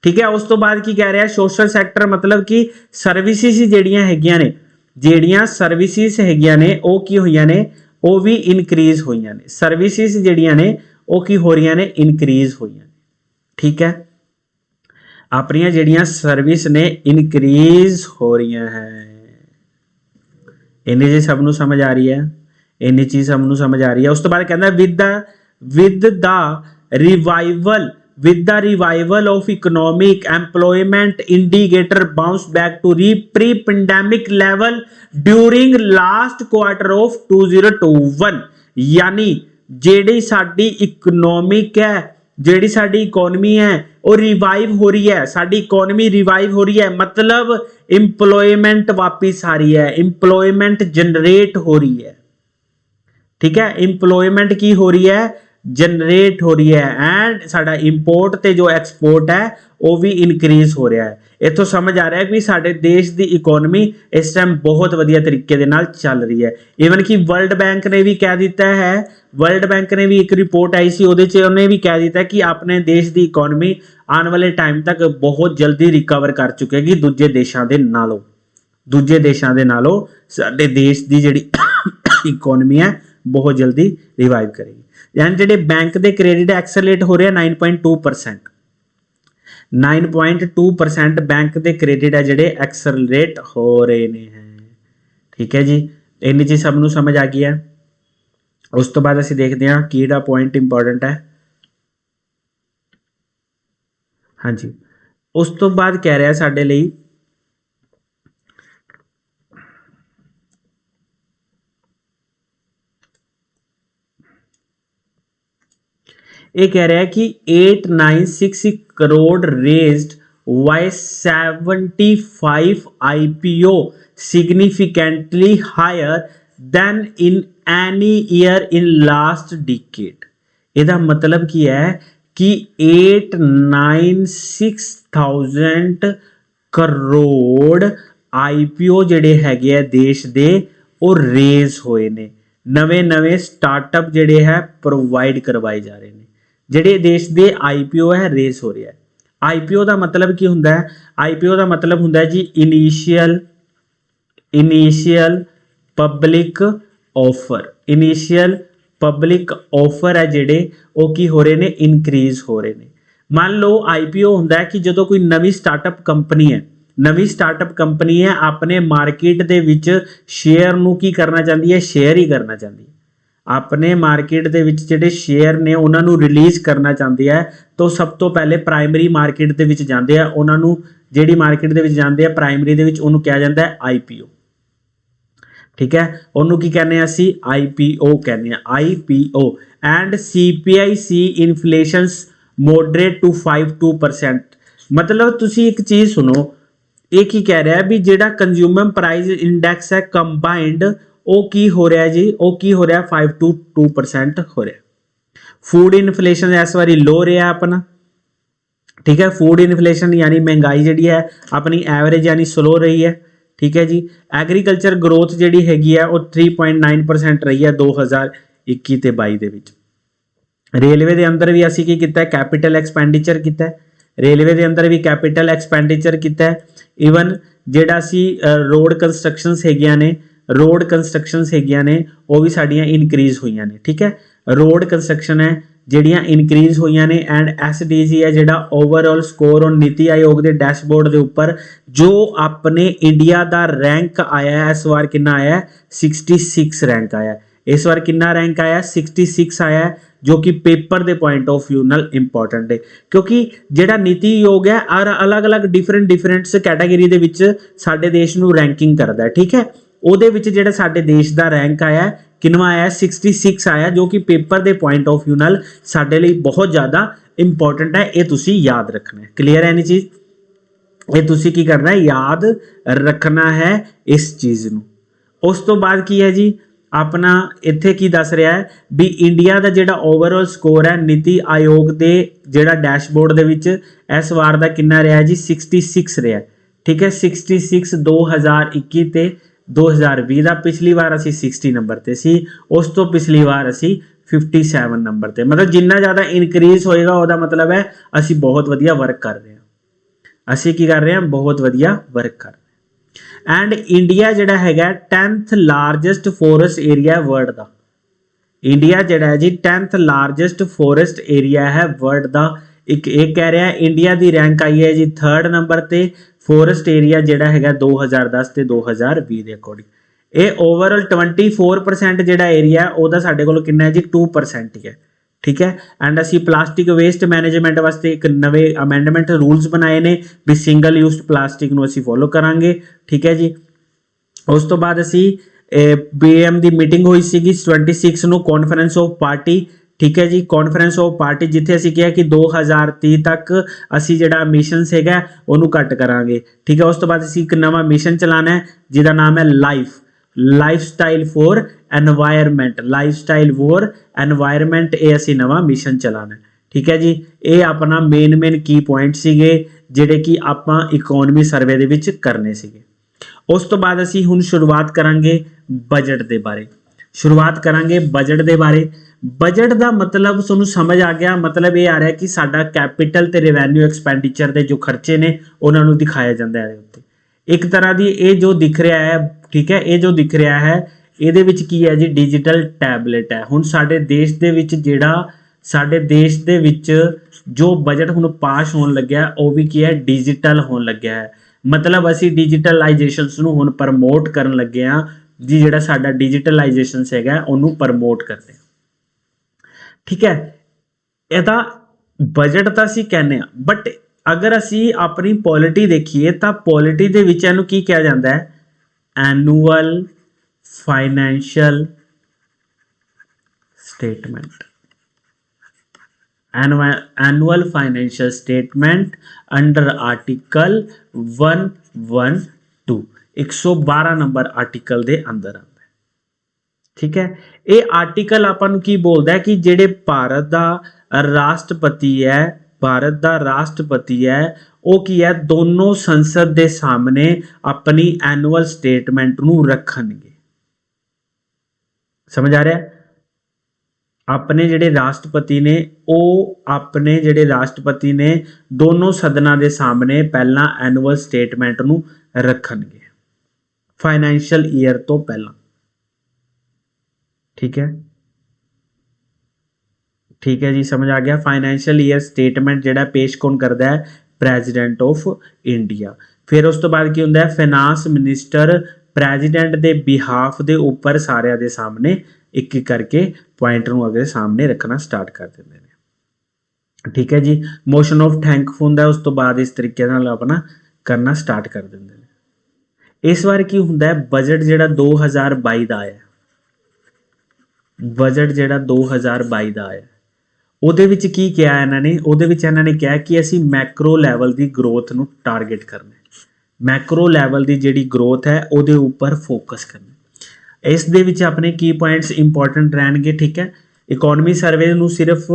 ठीक है उस तो बाद की कह रहा है सोशल सैक्टर मतलब कि सर्विसेज ਜਿਹੜੀਆਂ ਹੈਗੀਆਂ ਨੇ सर्विसेज ਹੈਗੀਆਂ ਨੇ ਉਹ ਕੀ ਹੋਈਆਂ ਨੇ ਉਹ ਵੀ ਇਨਕਰੀਜ਼ ਹੋਈਆਂ ਨੇ सर्विसेज ਜਿਹੜੀਆਂ ਨੇ ਉਹ ਕੀ ਹੋ ਰਹੀਆਂ ਨੇ ਇਨਕਰੀਜ਼ ਹੋਈਆਂ ਨੇ ठीक है ਆਪਣੀਆਂ ਜਿਹੜੀਆਂ ਸਰਵਿਸ ਨੇ ਇਨਕਰੀਜ਼ ਹੋ ਰਹੀਆਂ ਹੈ ਇੰਨੀ ਜੀ ਸਭ ਨੂੰ ਸਮਝ ਆ ਰਹੀ ਹੈ ਇੰਨੀ ਚੀਜ਼ ਸਭ ਨੂੰ ਸਮਝ ਆ ਰਹੀ ਹੈ ਉਸ ਤੋਂ ਬਾਅਦ ਕਹਿੰਦਾ with the revival of economic employment indicator bounce back to pre-pandemic level during last quarter of 2021 यानी जेड़ी साडी इकोनॉमिक है जेड़ी साडी इकोनॉमी है ਉਹ ਰਿਵਾइव हो रही है, साडी इकोनॉमी रिवाइव हो रही है, मतलब इंप्लॉयमेंट वापिस आ रही है, इंप्लॉयमेंट जनरेट हो रही है। ठीक है, इंप्लॉयमेंट की हो रही है, जनरेट हो रही है, एंड साडा इंपोर्ट ते जो एक्सपोर्ट है वो भी इनक्रीज हो रहा है। इतों समझ आ रहा है कि साडे देश की इकोनॉमी इस टाइम बहुत वधिया तरीके दे नाल चल रही है। इवन कि वर्ल्ड बैंक ने भी कह दिता है, वर्ल्ड बैंक ने भी एक रिपोर्ट आई सी, उहदे च उन्हें भी कह दिता है कि अपने देश की इकोनॉमी आने वाले टाइम तक बहुत जल्दी रिकवर कर चुकेगी दूजे देशों के नालों, दूजे देशों के नालों साडे देश की जिहड़ी इकोनॉमी है बहुत जल्दी रिवाइव करेगी। यानी जिहड़े बैंक के क्रेडिट एक्सेलरेट हो रहे हैं 9.2%, 9.2% बैंक के क्रेडिट है जिहड़े एक्सेलरेट हो रहे हैं। ठीक है जी, इन्नी चीज सबनों समझ आ गई है। उस तो बाद असीं देखते हैं किहड़ा पॉइंट इंपॉर्टेंट है। हाँ जी, उस तो बाद कह रहा है साडे लई ये कह रहा है कि 896 crore raised by 75 IPO significantly higher than in any year in last decade। ਇਹਦਾ मतलब ਕੀ है कि 896,000 करोड़ IPO ਜਿਹੜੇ ਹੈਗੇ ਆ ਦੇਸ਼ ਦੇ ਉਹ ਰੇਜ਼ ਹੋਏ ਨੇ, ਨਵੇਂ ਸਟਾਰਟਅਪ ਜਿਹੜੇ ਹੈ ਪ੍ਰੋਵਾਈਡ ਕਰਵਾਏ ਜਾ ਰਹੇ ਨੇ। ਜਿਹੜੇ ਦੇਸ਼ ਦੇ IPO ਹੈ ਰੇਜ਼ ਹੋ ਰਿਹਾ ਹੈ। IPO ਦਾ ਮਤਲਬ ਕੀ ਹੁੰਦਾ ਹੈ? IPO ਦਾ ਮਤਲਬ ਹੁੰਦਾ ਹੈ ਜੀ initial public offer. Initial public offer ਹੈ ਜਿਹੜੇ ਉਹ ਕੀ ਹੋ ਰਹੇ ਨੇ, ਇਨਕਰੀਜ਼ ਹੋ ਰਹੇ ਨੇ। ਮੰਨ ਲਓ IPO ਹੁੰਦਾ ਹੈ ਕਿ ਜਦੋਂ ਕੋਈ ਨਵੀਂ ਸਟਾਰਟਅਪ ਕੰਪਨੀ ਹੈ, ਨਵੀਂ ਸਟਾਰਟਅਪ ਕੰਪਨੀ ਹੈ ਆਪਣੇ ਮਾਰਕੀਟ ਦੇ ਵਿੱਚ ਸ਼ੇਅਰ ਨੂੰ ਕੀ ਕਰਨਾ ਚਾਹੁੰਦੀ ਹੈ, ਸ਼ੇਅਰ ਹੀ ਕਰਨਾ ਚਾਹੁੰਦੀ ਹੈ। ਆਪਣੇ ਮਾਰਕੀਟ ਦੇ ਵਿੱਚ ਜਿਹੜੇ ਸ਼ੇਅਰ ਨੇ ਉਹਨਾਂ ਨੂੰ ਰਿਲੀਜ਼ ਕਰਨਾ ਚਾਹੁੰਦੀ ਹੈ ਤਾਂ ਸਭ ਤੋਂ ਪਹਿਲੇ ਪ੍ਰਾਇਮਰੀ ਮਾਰਕੀਟ ਦੇ ਵਿੱਚ ਜਾਂਦੇ ਆ। ਉਹਨਾਂ ਨੂੰ ਜਿਹੜੀ ਮਾਰਕੀਟ ਦੇ ਵਿੱਚ ਜਾਂਦੇ ਆ ਪ੍ਰਾਇਮਰੀ ਦੇ ਵਿੱਚ, ਉਹਨੂੰ ਕਿਹਾ ਜਾਂਦਾ ਹੈ IPO। ਠੀਕ ਹੈ, ਉਹਨੂੰ ਕੀ ਕਹਿੰਦੇ ਆ ਅਸੀਂ, IPO ਕਹਿੰਦੇ ਆ, IPO। And CPIC inflation moderate to 5-2%। मतलब ਤੁਸੀਂ ਇੱਕ ਚੀਜ਼ ਸੁਣੋ, ਇਹ ਕੀ ਕਹਿ ਰਿਹਾ ਵੀ ਜਿਹੜਾ ਕੰਜ਼ਿਊਮਰ ਪ੍ਰਾਈਸ ਇੰਡੈਕਸ ਹੈ ਕੰਬਾਈਨਡ ਉਹ ਕੀ ਹੋ ਰਿਹਾ ਜੀ, ਉਹ ਕੀ ਹੋ ਰਿਹਾ 5-2% ਹੋ ਰਿਹਾ। ਫੂਡ ਇਨਫਲੇਸ਼ਨ ਇਸ ਵਾਰੀ ਲੋ ਰਿਹਾ ਆਪਣਾ। ਠੀਕ ਹੈ, ਫੂਡ ਇਨਫਲੇਸ਼ਨ यानी महंगाई ਜਿਹੜੀ ਹੈ ਆਪਣੀ ਐਵਰੇਜ यानी ਸਲੋ ਰਹੀ ਹੈ। ठीक है जी, एग्रीकल्चर ग्रोथ ਜਿਹੜੀ ਹੈਗੀ ਹੈ ਉਹ 3.9% ਰਹੀ ਹੈ 2021 ਤੇ 22 ਦੇ ਵਿੱਚ। ਰੇਲਵੇ ਦੇ ਅੰਦਰ ਵੀ ਅਸੀਂ ਕੀ ਕੀਤਾ ਹੈ, ਕੈਪੀਟਲ ਐਕਸਪੈਂਡੀਚਰ ਕੀਤਾ ਹੈ। ਰੇਲਵੇ ਦੇ ਅੰਦਰ ਵੀ ਕੈਪੀਟਲ ਐਕਸਪੈਂਡੀਚਰ ਕੀਤਾ ਹੈ। ਈਵਨ ਜਿਹੜਾ ਅਸੀਂ ਰੋਡ ਕੰਸਟਰਕਸ਼ਨਸ ਹੈਗੀਆਂ ਨੇ, रोड कंस्ट्रक्शनस हैगियां ने वो भी साड़ियां इनक्रीज हुई ने। ठीक है, रोड कंस्ट्रक्शन है ਜਿਹੜੀਆਂ ਇਨਕਰੀਜ਼ ਹੋਈਆਂ ਨੇ। ਐਂਡ SDG ਹੈ ਜਿਹੜਾ ਓਵਰਆਲ ਸਕੋਰ ਔਨ ਨੀਤੀ ਆਯੋਗ ਦੇ ਡੈਸ਼ਬੋਰਡ ਦੇ ਉੱਪਰ ਜੋ ਆਪਣੇ ਇੰਡੀਆ ਦਾ ਰੈਂਕ ਆਇਆ ਹੈ ਇਸ ਵਾਰ ਕਿੰਨਾ ਆਇਆ, 66 ਰੈਂਕ ਆਇਆ। ਇਸ ਵਾਰ ਕਿੰਨਾ ਰੈਂਕ ਆਇਆ, 66 ਆਇਆ, ਜੋ ਕਿ ਪੇਪਰ ਦੇ ਪੁਆਇੰਟ ਆਫ ਵਿਊ ਨਾਲ ਇੰਪੋਰਟੈਂਟ ਹੈ ਕਿਉਂਕਿ ਜਿਹੜਾ ਨੀਤੀ ਆਯੋਗ ਹੈ ਅਲੱਗ-ਅਲੱਗ ਡਿਫਰੈਂਟ ਕੈਟਾਗਰੀ ਦੇ ਵਿੱਚ ਸਾਡੇ ਦੇਸ਼ ਨੂੰ ਰੈਂਕਿੰਗ ਕਰਦਾ ਹੈ। ਠੀਕ ਹੈ, ਉਹਦੇ ਵਿੱਚ ਜਿਹੜਾ ਸਾਡੇ ਦੇਸ਼ ਦਾ ਰੈਂਕ ਆਇਆ ਕਿੰਨਾ ਆਇਆ, 66 ਆਇਆ, ਜੋ ਕਿ ਪੇਪਰ ਦੇ ਪੁਆਇੰਟ ਆਫ ਵਿਊ ਨਾਲ ਸਾਡੇ ਲਈ ਬਹੁਤ ਜ਼ਿਆਦਾ ਇੰਪੋਰਟੈਂਟ ਹੈ। ਇਹ ਤੁਸੀਂ ਯਾਦ ਰੱਖਣਾ ਹੈ। ਕਲੀਅਰ ਹੈ ਇਹ ਚੀਜ਼? ਇਹ ਤੁਸੀਂ ਕੀ ਕਰਨਾ ਹੈ, ਯਾਦ ਰੱਖਣਾ ਹੈ ਇਸ ਚੀਜ਼ ਨੂੰ। ਉਸ ਤੋਂ ਬਾਅਦ ਕੀ ਹੈ ਜੀ, ਆਪਣਾ ਇੱਥੇ ਕੀ ਦੱਸ ਰਿਹਾ ਹੈ ਵੀ ਇੰਡੀਆ ਦਾ ਜਿਹੜਾ ਓਵਰਆਲ ਸਕੋਰ ਹੈ ਨੀਤੀ ਆਯੋਗ ਦੇ ਜਿਹੜਾ ਡੈਸ਼ਬੋਰਡ ਦੇ ਵਿੱਚ ਇਸ ਵਾਰ ਦਾ ਕਿੰਨਾ ਰਿਹਾ ਜੀ, 66 ਰਿਹਾ। ਠੀਕ ਹੈ, 66 2021 ਤੇ 2020 ਦਾ। ਪਿਛਲੀ ਵਾਰ ਅਸੀਂ 60 ਨੰਬਰ ਤੇ ਸੀ, ਉਸ ਤੋਂ ਪਿਛਲੀ ਵਾਰ ਅਸੀਂ 57 ਨੰਬਰ ਤੇ। ਮਤਲਬ ਜਿੰਨਾ ਜ਼ਿਆਦਾ ਇਨਕਰੀਜ਼ ਹੋਏਗਾ ਉਹਦਾ ਮਤਲਬ ਹੈ ਅਸੀਂ ਬਹੁਤ ਵਧੀਆ ਵਰਕ ਕਰ ਰਹੇ ਹਾਂ। ਅਸੀਂ ਕੀ ਕਰ ਰਹੇ ਹਾਂ, ਬਹੁਤ ਵਧੀਆ ਵਰਕ ਕਰ ਰਹੇ ਹਾਂ। ਐਂਡ ਇੰਡੀਆ ਜਿਹੜਾ ਹੈਗਾ 10th largest forest area world ਦਾ। ਇੰਡੀਆ ਜਿਹੜਾ ਹੈ ਜੀ 10th ਲਾਰਜੈਸਟ ਫੋਰੈਸਟ ਏਰੀਆ ਹੈ ਵਰਲਡ ਦਾ। ਇੱਕ ਇਹ ਕਹਿ ਰਿਹਾ ਇੰਡੀਆ ਦੀ ਰੈਂਕ ਆਈ ਹੈ ਜੀ 3rd ਨੰਬਰ ਤੇ ਫੋਰੈਸਟ ਏਰੀਆ ਜਿਹੜਾ ਹੈਗਾ 2010 ਤੇ 2020 ਦੇ ਅਕੋਰਡਿੰਗ। ਇਹ ਓਵਰਆਲ 24% ਜਿਹੜਾ ਏਰੀਆ ਉਹਦਾ ਸਾਡੇ ਕੋਲ ਕਿੰਨਾ ਹੈ ਜੀ, 2% ਹੀ ਹੈ। ਠੀਕ ਹੈ, ਐਂਡ ਅਸੀਂ ਪਲਾਸਟਿਕ ਵੇਸਟ ਮੈਨੇਜਮੈਂਟ ਵਾਸਤੇ ਇੱਕ ਨਵੇਂ ਅਮੈਂਡਮੈਂਟ ਰੂਲਸ ਬਣਾਏ ਨੇ ਵੀ ਸਿੰਗਲ ਯੂਜ਼ਡ ਪਲਾਸਟਿਕ ਨੂੰ ਅਸੀਂ ਫੋਲੋ ਕਰਾਂਗੇ। ਠੀਕ ਹੈ ਜੀ, ਉਸ ਤੋਂ ਬਾਅਦ ਅਸੀਂ BM ਦੀ ਮੀਟਿੰਗ ਹੋਈ ਸੀਗੀ 26 ਨੂੰ, ਕਾਨਫਰੰਸ ਆਫ ਪਾਰਟੀ ठीक है जी, कॉन्फ्रेंस ऑफ पार्टी जिथे असी कहा कि 2030 तक असी जिहड़ा मिशन हैगा उहनूं घट करांगे। ठीक है, उस तो बाद असी एक नवा मिशन चलाना है जिहदा नाम है life style for environment, life style for environment, ये असी नवा मिशन चलाना है। ठीक है जी, ये अपना मेन की पॉइंट सीगे जिहड़े कि आपां इकोनॉमी सर्वे दे विच करने सीगे। उस तो बाद असी हुण शुरुआत करांगे बजट दे बारे, शुरुआत करांगे बजट दे बारे। बजट का मतलब तुहानूं समझ आ गया, मतलब ये आ रहा है कि साडा कैपिटल ते रिवैन्यू एक्सपेंडिचर के जो खर्चे ने उन्होंने दिखाया जाता है। एक तरह की ये जो दिख रहा है, ठीक है, ये जो दिख रहा है ये विच की है जी, डिजिटल टैबलेट है। हुण साडे देश दे विच जिहड़ा साडे देश दे विच जो बजट हुण पास होण लग्या वो भी की है, डिजिटल होण लग्या है। मतलब असी डिजिटलाइजेशन नूं हुण प्रमोट करन लगे हां जी, जिहड़ा साडा डिजिटलाइजेशन हैगा उहनूं प्रमोट करते हैं। ठीक है, ਇਹਦਾ बजट ਤਾਂ ਅਸੀਂ ਕਹਿੰਦੇ ਆ, बट अगर ਅਸੀਂ अपनी पॉलिटी देखिए तो पॉलिटी ਦੇ ਵਿੱਚ ਇਹਨੂੰ ਕੀ ਕਿਹਾ ਜਾਂਦਾ ਹੈ, annual financial statement, annual financial statement under article 112, 112 number article के अंदर आता है। ठीक है, ये आर्टिकल आपां की बोलता है कि जेडे भारत का राष्ट्रपति है, भारत का राष्ट्रपति है वो की है, दोनों संसद के सामने अपनी एनुअल स्टेटमेंट नूं रखणगे। समझ आ रहा है, अपने जेडे राष्ट्रपति ने वो अपने जेडे राष्ट्रपति ने दोनों सदनां के सामने पहला एनुअल स्टेटमेंट नूं रखणगे फाइनैंशियल ईयर तो पहला। ठीक है, ठीक है जी, समझ आ गया। फाइनैंशियल ईयर स्टेटमेंट जिहड़ा पेश कौन करता है, प्रेजिडेंट ऑफ इंडिया। फिर उस तो बाद की होंदा है, फाइनांस मिनिस्टर प्रेजिडेंट के बिहाफ के उपर सारे दे सामने एक एक करके पॉइंट नूं अगले सामने रखना स्टार्ट कर देंगे ने। ठीक है जी, मोशन ऑफ थैंक होंदा है, उस तो बाद इस तरीके नाल अपना करना स्टार्ट कर देंगे ने। इस बार की होंदा है, बजट जिहड़ा 2022 का आया, बजट जिहड़ा 2022 का आया ਉਹਦੇ ਵਿੱਚ ਕੀ ਕਿਹਾ ਇਹਨਾਂ ਨੇ, ਉਹਦੇ ਵਿੱਚ ਇਹਨਾਂ ਨੇ ਕਿਹਾ ਕਿ ਅਸੀਂ ਮੈਕਰੋ ਲੈਵਲ ਦੀ ਗਰੋਥ ਨੂੰ ਟਾਰਗੇਟ ਕਰਨਾ ਹੈ, ਮੈਕਰੋ ਲੈਵਲ ਦੀ ਜਿਹੜੀ ਗਰੋਥ ਹੈ ਉਹਦੇ ਉੱਪਰ ਫੋਕਸ ਕਰਨਾ। ਇਸ ਦੇ ਵਿੱਚ ਆਪਣੇ ਕੀ ਪੁਆਇੰਟਸ ਇੰਪੋਰਟੈਂਟ ਰਹਿਣਗੇ। ਠੀਕ ਹੈ, ਇਕਨੋਮੀ ਸਰਵੇ ਨੂੰ ਸਿਰਫ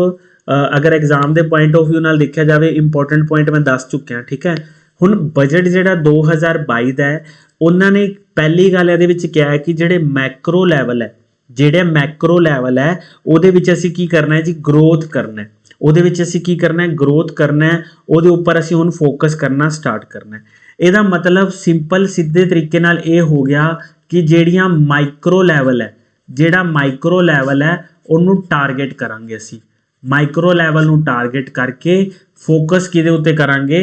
ਅਗਰ ਐਗਜ਼ਾਮ ਦੇ ਪੁਆਇੰਟ ਆਫ ਵਿਊ ਨਾਲ ਦੇਖਿਆ ਜਾਵੇ ਇੰਪੋਰਟੈਂਟ ਪੁਆਇੰਟ ਮੈਂ ਦੱਸ ਚੁੱਕਿਆ। ਠੀਕ ਹੈ, ਹੁਣ ਬਜਟ ਜਿਹੜਾ 2022 ਦਾ ਹੈ ਉਹਨਾਂ ਨੇ ਪਹਿਲੀ ਗੱਲ ਇਹਦੇ ਵਿੱਚ ਕਿਹਾ ਹੈ ਕਿ ਜਿਹੜੇ ਮੈਕਰੋ ਲੈਵਲ ਹੈ, ਜਿਹੜੇ मैक्रो लैवल है ਉਹਦੇ ਵਿੱਚ ਅਸੀਂ ਕੀ ਕਰਨਾ ਹੈ ਜੀ, ग्रोथ करना है। ਉਹਦੇ ਵਿੱਚ ਅਸੀਂ ਕੀ ਕਰਨਾ ਹੈ, ग्रोथ करना है। ਉਹਦੇ ਉੱਪਰ ਅਸੀਂ ਹੁਣ ਫੋਕਸ ਕਰਨਾ ਸਟਾਰਟ ਕਰਨਾ ਹੈ। ਇਹਦਾ ਮਤਲਬ ਸਿੰਪਲ ਸਿੱਧੇ ਤਰੀਕੇ ਨਾਲ ਇਹ ਹੋ ਗਿਆ ਕਿ ਜਿਹੜੀਆਂ ਮਾਈਕਰੋ ਲੈਵਲ ਹੈ, ਜਿਹੜਾ ਮਾਈਕਰੋ ਲੈਵਲ ਹੈ ਉਹਨੂੰ ਟਾਰਗੇਟ ਕਰਾਂਗੇ ਅਸੀਂ। ਮਾਈਕਰੋ ਲੈਵਲ ਨੂੰ ਟਾਰਗੇਟ ਕਰਕੇ फोकस किहदे उत्ते करांगे,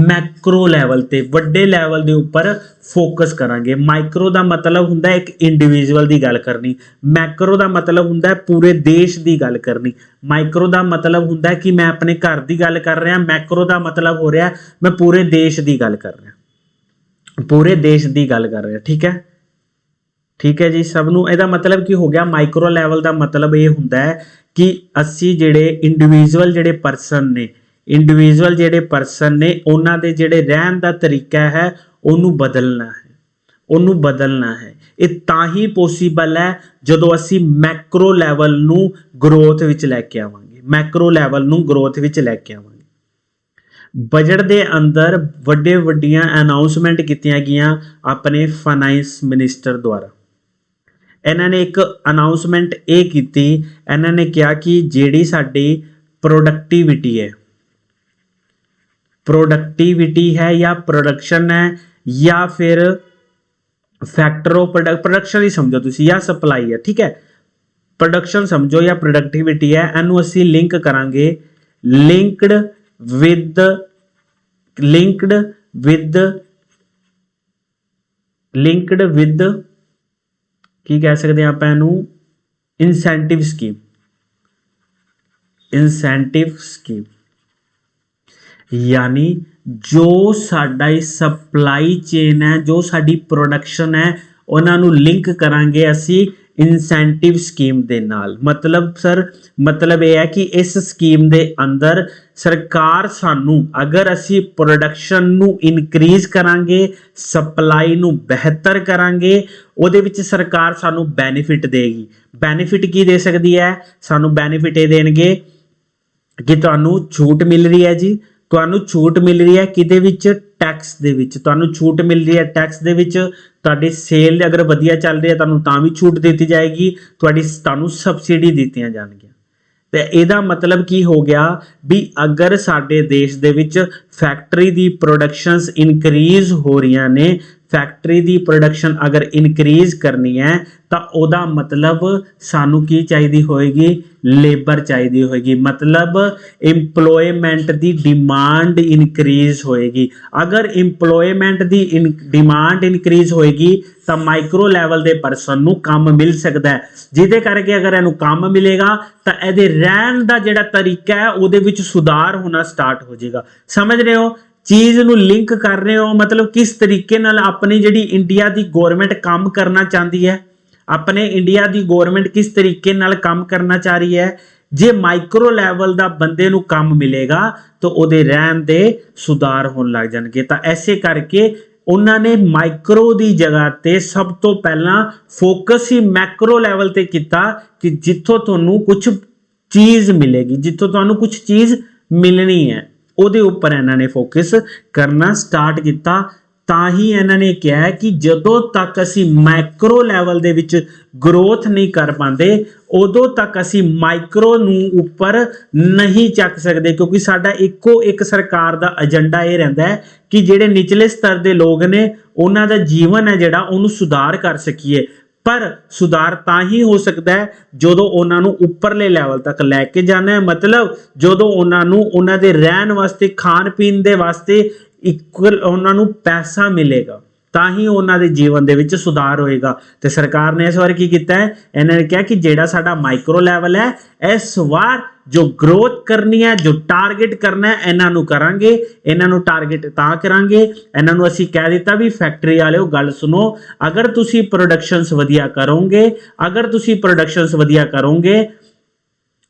मैक्रो लैवल ते, वड्डे लैवल दे उपर फोकस करांगे। माइक्रो का मतलब हुंदा एक इंडिविजुअल की गल करनी, मैक्रो का मतलब हुंदा पूरे देश की गल करनी। माइक्रो का मतलब हुंदा कि मैं अपने घर की गल कर रहा, मैक्रो का मतलब हो रहा मैं पूरे देश की गल कर रहा, पूरे देश की गल कर रहा। ठीक है, ठीक है जी, सबनों ਇਹਦਾ मतलब की हो गया, माइक्रो लैवल का मतलब ये हुंदा है कि असी जिहड़े इंडिविजुअल जिहड़े परसन ने, इंडिविजुअल जिहड़े परसन ने उन्हां दे जिहड़े रहन दा तरीका है उन्होंने बदलना है, उन्होंने बदलना है। ये तां ही पॉसीबल है जदों असी मैक्रो लैवल नूं ग्रोथ विच लैके आवांगे, मैक्रो लैवल नूं ग्रोथ विच लैके आवांगे। बजट दे अंदर वड्डे वड्डियां अनाउंसमेंट कीतियां गईयां अपने फाइनैंस मिनिस्टर द्वारा। इन्हां ने एक अनाउंसमेंट ये कीती, इन्हां ने कहा कि जिहड़ी साडी प्रोडक्टिविटी है, प्रोडक्टिविटी है या प्रोडक्शन है या फिर फैक्टर ऑफ प्रोडक्शन ही समझो तुसी, या सप्लाई है। ठीक है, प्रोडक्शन समझो या प्रोडक्टिविटी है, इनू असी लिंक करांगे लिंक्ड विद की कह सकते हैं आप इनू, इंसेंटिव स्कीम, इंसेंटिव स्कीम। यानी जो साडा सप्लाई चेन है, जो साडी प्रोडक्शन है, उन्होंने लिंक करांगे असी ਇਨਸੈਂਟਿਵ ਸਕੀਮ ਦੇ ਨਾਲ। ਮਤਲਬ ਸਰ ਮਤਲਬ ਇਹ ਹੈ ਕਿ ਇਸ ਸਕੀਮ ਦੇ ਅੰਦਰ ਸਰਕਾਰ ਸਾਨੂੰ, ਅਗਰ ਅਸੀਂ ਪ੍ਰੋਡਕਸ਼ਨ ਨੂੰ ਇਨਕਰੀਜ਼ ਕਰਾਂਗੇ, ਸਪਲਾਈ ਨੂੰ ਬਿਹਤਰ ਕਰਾਂਗੇ, ਉਹਦੇ ਵਿੱਚ ਸਰਕਾਰ ਸਾਨੂੰ ਬੈਨੀਫਿਟ ਦੇਗੀ। ਬੈਨੀਫਿਟ ਕੀ ਦੇ ਸਕਦੀ ਹੈ? ਸਾਨੂੰ ਬੈਨੀਫਿਟ ਇਹ ਦੇਣਗੇ ਕਿ ਤੁਹਾਨੂੰ ਛੂਟ ਮਿਲ ਰਹੀ ਹੈ ਜੀ, ਤੁਹਾਨੂੰ ਛੂਟ ਮਿਲ ਰਹੀ ਹੈ ਕਿਹਦੇ ਵਿੱਚ? ਟੈਕਸ ਦੇ ਵਿੱਚ। ਤੁਹਾਨੂੰ ਛੂਟ ਮਿਲ ਰਹੀ ਹੈ ਟੈਕਸ ਦੇ ਵਿੱਚ। ਤੁਹਾਡੀ ਸੇਲ ਅਗਰ ਵਧੀਆ ਚੱਲ ਰਹੀ ਹੈ ਤੁਹਾਨੂੰ ਤਾਂ ਵੀ ਛੂਟ ਦਿੱਤੀ ਜਾਏਗੀ, ਤੁਹਾਨੂੰ ਸਬਸਿਡੀ ਦਿੱਤੀਆਂ ਜਾਣਗੀਆਂ। ਤੇ ਇਹਦਾ ਮਤਲਬ ਕੀ ਹੋ ਗਿਆ ਵੀ ਅਗਰ ਸਾਡੇ ਦੇਸ਼ ਦੇ ਵਿੱਚ ਫੈਕਟਰੀ ਦੀ ਪ੍ਰੋਡਕਸ਼ਨਸ ਇਨਕਰੀਜ਼ ਹੋ ਰਹੀਆਂ ਨੇ, ਫੈਕਟਰੀ ਦੀ ਪ੍ਰੋਡਕਸ਼ਨ ਅਗਰ ਇਨਕਰੀਜ਼ ਕਰਨੀ ਹੈ ਤਾਂ ਉਹਦਾ ਮਤਲਬ ਸਾਨੂੰ ਕੀ ਚਾਹੀਦੀ ਹੋਏਗੀ? ਲੇਬਰ ਚਾਹੀਦੀ ਹੋਏਗੀ। ਮਤਲਬ ਇੰਪਲੋਇਮੈਂਟ ਦੀ ਡਿਮਾਂਡ ਇਨਕਰੀਜ਼ ਹੋਏਗੀ। ਅਗਰ ਇੰਪਲੋਇਮੈਂਟ ਦੀ ਡਿਮਾਂਡ ਇਨਕਰੀਜ਼ ਹੋਏਗੀ ਤਾਂ ਮਾਈਕਰੋ ਲੈਵਲ ਦੇ ਪਰਸਨ ਨੂੰ ਕੰਮ ਮਿਲ ਸਕਦਾ ਹੈ, ਜਿਹਦੇ ਕਰਕੇ ਅਗਰ ਇਹਨੂੰ ਕੰਮ ਮਿਲੇਗਾ ਤਾਂ ਇਹਦੇ ਰਹਿਣ ਦਾ ਜਿਹੜਾ ਤਰੀਕਾ ਹੈ ਉਹਦੇ ਵਿੱਚ ਸੁਧਾਰ ਹੋਣਾ ਸਟਾਰਟ ਹੋ ਜਾਏਗਾ। ਸਮਝ ਰਹੇ ਹੋ? ਚੀਜ਼ ਨੂੰ ਲਿੰਕ ਕਰ ਰਹੇ ਹੋ। ਮਤਲਬ ਕਿਸ ਤਰੀਕੇ ਨਾਲ ਆਪਣੀ ਜਿਹੜੀ ਇੰਡੀਆ ਦੀ ਗਵਰਨਮੈਂਟ ਕੰਮ ਕਰਨਾ ਚਾਹੁੰਦੀ ਹੈ, ਆਪਣੇ ਇੰਡੀਆ ਦੀ ਗਵਰਨਮੈਂਟ ਕਿਸ ਤਰੀਕੇ ਨਾਲ ਕੰਮ ਕਰਨਾ ਚਾਹ ਰਹੀ ਹੈ। ਜੇ ਮਾਈਕਰੋ ਲੈਵਲ ਦਾ ਬੰਦੇ ਨੂੰ ਕੰਮ ਮਿਲੇਗਾ ਤਾਂ ਉਹਦੇ ਰਹਿਣ ਦੇ ਸੁਧਾਰ ਹੋਣ ਲੱਗ ਜਾਣਗੇ। ਤਾਂ ਐਸੇ ਕਰਕੇ ਉਹਨਾਂ ਨੇ ਮਾਈਕਰੋ ਦੀ ਜਗ੍ਹਾ ਤੇ ਸਭ ਤੋਂ ਪਹਿਲਾਂ ਫੋਕਸ ਹੀ ਮੈਕਰੋ ਲੈਵਲ ਤੇ ਕੀਤਾ ਕਿ ਜਿੱਥੋਂ ਤੁਹਾਨੂੰ ਕੁਝ ਚੀਜ਼ ਮਿਲੇਗੀ, ਜਿੱਥੋਂ ਤੁਹਾਨੂੰ ਕੁਝ ਚੀਜ਼ ਮਿਲਣੀ ਹੈ, ਉਹਦੇ ਉੱਪਰ ਇਹਨਾਂ ਨੇ ਫੋਕਸ ਕਰਨਾ ਸਟਾਰਟ ਕੀਤਾ। ਤਾਂ ਹੀ ਇਹਨਾਂ ਨੇ ਕਿਹਾ ਕਿ ਜਦੋਂ ਤੱਕ ਅਸੀਂ ਮੈਕਰੋ ਲੈਵਲ ਦੇ ਵਿੱਚ ਗਰੋਥ ਨਹੀਂ ਕਰ ਪਾਉਂਦੇ ਉਦੋਂ ਤੱਕ ਅਸੀਂ ਮਾਈਕਰੋ ਨੂੰ ਉੱਪਰ ਨਹੀਂ ਚੱਕ ਸਕਦੇ, ਕਿਉਂਕਿ ਸਾਡਾ ਇੱਕੋ ਇੱਕ ਸਰਕਾਰ ਦਾ ਏਜੰਡਾ ਇਹ ਰਹਿੰਦਾ ਹੈ ਕਿ ਜਿਹੜੇ ਨਿਚਲੇ ਸਤਰ ਦੇ ਲੋਕ ਨੇ ਉਹਨਾਂ ਦਾ ਜੀਵਨ ਹੈ ਜਿਹੜਾ ਉਹਨੂੰ ਸੁਧਾਰ ਕਰ ਸਕੀਏ। ਪਰ ਸੁਧਾਰ ਤਾਂ ਹੀ ਹੋ ਸਕਦਾ ਹੈ ਜਦੋਂ ਉਹਨਾਂ ਨੂੰ ਉੱਪਰਲੇ ਲੈਵਲ ਤੱਕ ਲੈ ਕੇ ਜਾਣਾ ਹੈ। ਮਤਲਬ ਜਦੋਂ ਉਹਨਾਂ ਨੂੰ ਉਹਨਾਂ ਦੇ ਰਹਿਣ ਵਾਸਤੇ, ਖਾਣ ਪੀਣ ਦੇ ਵਾਸਤੇ ਇਕੁਅਲ ਉਹਨਾਂ ਨੂੰ ਪੈਸਾ ਮਿਲੇਗਾ, ਤਾਂ ਹੀ ਉਹਨਾਂ ਦੇ ਜੀਵਨ ਦੇ ਵਿੱਚ ਸੁਧਾਰ ਹੋਏਗਾ। ਤੇ ਸਰਕਾਰ ਨੇ ਇਸ ਵਾਰ ਕੀ ਕੀਤਾ ਹੈ? ਇਹਨਾਂ ਨੇ ਕਿਹਾ ਕਿ ਜਿਹੜਾ ਸਾਡਾ ਮਾਈਕਰੋ ਲੈਵਲ ਹੈ ਇਸ ਵਾਰ ਜੋ ਗਰੋਥ ਕਰਨੀ ਹੈ, ਜੋ ਟਾਰਗੇਟ ਕਰਨਾ ਹੈ, ਇਹਨਾਂ ਨੂੰ ਕਰਾਂਗੇ। ਇਹਨਾਂ ਨੂੰ ਟਾਰਗੇਟ ਤਾਂ ਕਰਾਂਗੇ, ਇਹਨਾਂ ਨੂੰ ਅਸੀਂ ਕਹਿ ਦਿੱਤਾ ਵੀ ਫੈਕਟਰੀ ਵਾਲਿਓ ਗੱਲ ਸੁਣੋ, ਅਗਰ ਤੁਸੀਂ ਪ੍ਰੋਡਕਸ਼ਨਸ ਵਧੀਆ ਕਰੋਗੇ, ਅਗਰ ਤੁਸੀਂ ਪ੍ਰੋਡਕਸ਼ਨਸ ਵਧੀਆ ਕਰੋਗੇ,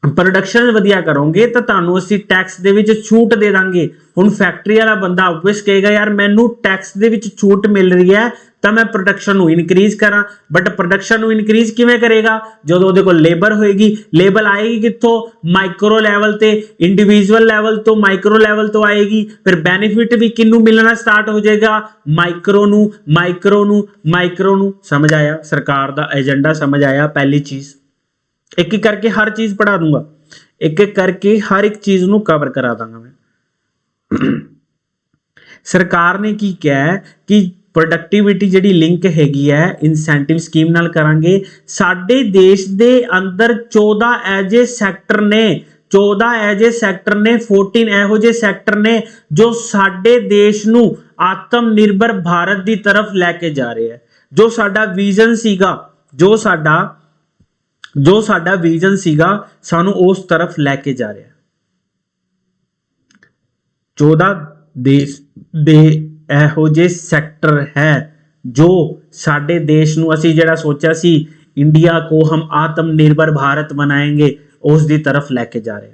ਪ੍ਰੋਡਕਸ਼ਨ ਵਧੀਆ ਕਰੋਗੇ ਤਾਂ ਤੁਹਾਨੂੰ ਅਸੀਂ ਟੈਕਸ ਦੇ ਵਿੱਚ ਛੂਟ ਦੇ ਦਾਂਗੇ। ਹੁਣ ਫੈਕਟਰੀ ਵਾਲਾ ਬੰਦਾ ਆਬਵੀਅਸ ਕਹੇਗਾ ਯਾਰ ਮੈਨੂੰ ਟੈਕਸ ਦੇ ਵਿੱਚ ਛੂਟ ਮਿਲ ਰਹੀ ਹੈ ਤਾਂ ਮੈਂ ਪ੍ਰੋਡਕਸ਼ਨ ਨੂੰ ਇਨਕਰੀਜ਼ ਕਰਾਂ। ਬਟ ਪ੍ਰੋਡਕਸ਼ਨ ਨੂੰ ਇਨਕਰੀਜ਼ ਕਿਵੇਂ ਕਰੇਗਾ? ਜਦੋਂ ਉਹਦੇ ਕੋਲ ਲੇਬਰ ਹੋਏਗੀ। ਲੇਬਰ ਆਏਗੀ ਕਿੱਥੋਂ? ਮਾਈਕਰੋ ਲੈਵਲ ਤੇ, ਇੰਡੀਵਿਜੂਅਲ ਲੈਵਲ ਤੋਂ, ਮਾਈਕਰੋ ਲੈਵਲ ਤੋਂ ਆਏਗੀ। ਫਿਰ ਬੈਨੀਫਿਟ ਵੀ ਕਿਹਨੂੰ ਮਿਲਣਾ ਸਟਾਰਟ ਹੋ ਜਾਏਗਾ? ਮਾਈਕਰੋ ਨੂੰ, ਮਾਈਕਰੋ ਨੂੰ, ਮਾਈਕਰੋ ਨੂੰ। ਸਮਝ ਆਇਆ? ਸਰਕਾਰ ਦਾ ਏਜੰਡਾ ਸਮਝ ਆਇਆ? ਪਹਿਲੀ ਚੀਜ਼ एक एक करके हर चीज पढ़ा दूंगा, एक एक करके हर एक चीज ਨੂੰ कवर करा ਦਾਂਗਾ मैं। ਸਰਕਾਰ ਨੇ ਕੀ ਕਿਹਾ ਕਿ ਪ੍ਰੋਡਕਟਿਵਿਟੀ ਜਿਹੜੀ ਲਿੰਕ ਹੈਗੀ ਹੈ ਇਨਸੈਂਟਿਵ ਸਕੀਮ ਨਾਲ ਕਰਾਂਗੇ। ਸਾਡੇ ਦੇਸ਼ ਦੇ ਅੰਦਰ 14 ਐਜੇ ਸੈਕਟਰ ਨੇ, 14 ਐਜੇ ਸੈਕਟਰ ਨੇ, 14 ਇਹੋ ਜਿਹੇ ਸੈਕਟਰ ਨੇ ਜੋ ਸਾਡੇ ਦੇਸ਼ ਨੂੰ ਆਤਮ ਨਿਰਭਰ ਭਾਰਤ ਦੀ ਤਰਫ ਲੈ ਕੇ ਜਾ ਰਹੇ ਹੈ। ਜੋ ਸਾਡਾ ਵਿਜ਼ਨ ਸੀਗਾ, ਜੋ ਸਾਡਾ ਵਿਜ਼ਨ ਸੀਗਾ ਸਾਨੂੰ ਉਸ ਤਰਫ ਲੈ ਕੇ ਜਾ ਰਿਹਾ। 14 ਦੇਸ਼ ਦੇ ਇਹੋ ਜਿਹੇ ਸੈਕਟਰ ਹੈ ਜੋ ਸਾਡੇ ਦੇਸ਼ ਨੂੰ, ਅਸੀਂ ਜਿਹੜਾ ਸੋਚਿਆ ਸੀ ਇੰਡੀਆ को हम आत्मनिर्भर भारत बनाएंगे, ਉਸ ਦੀ ਤਰਫ ਲੈ ਕੇ ਜਾ ਰਹੇ।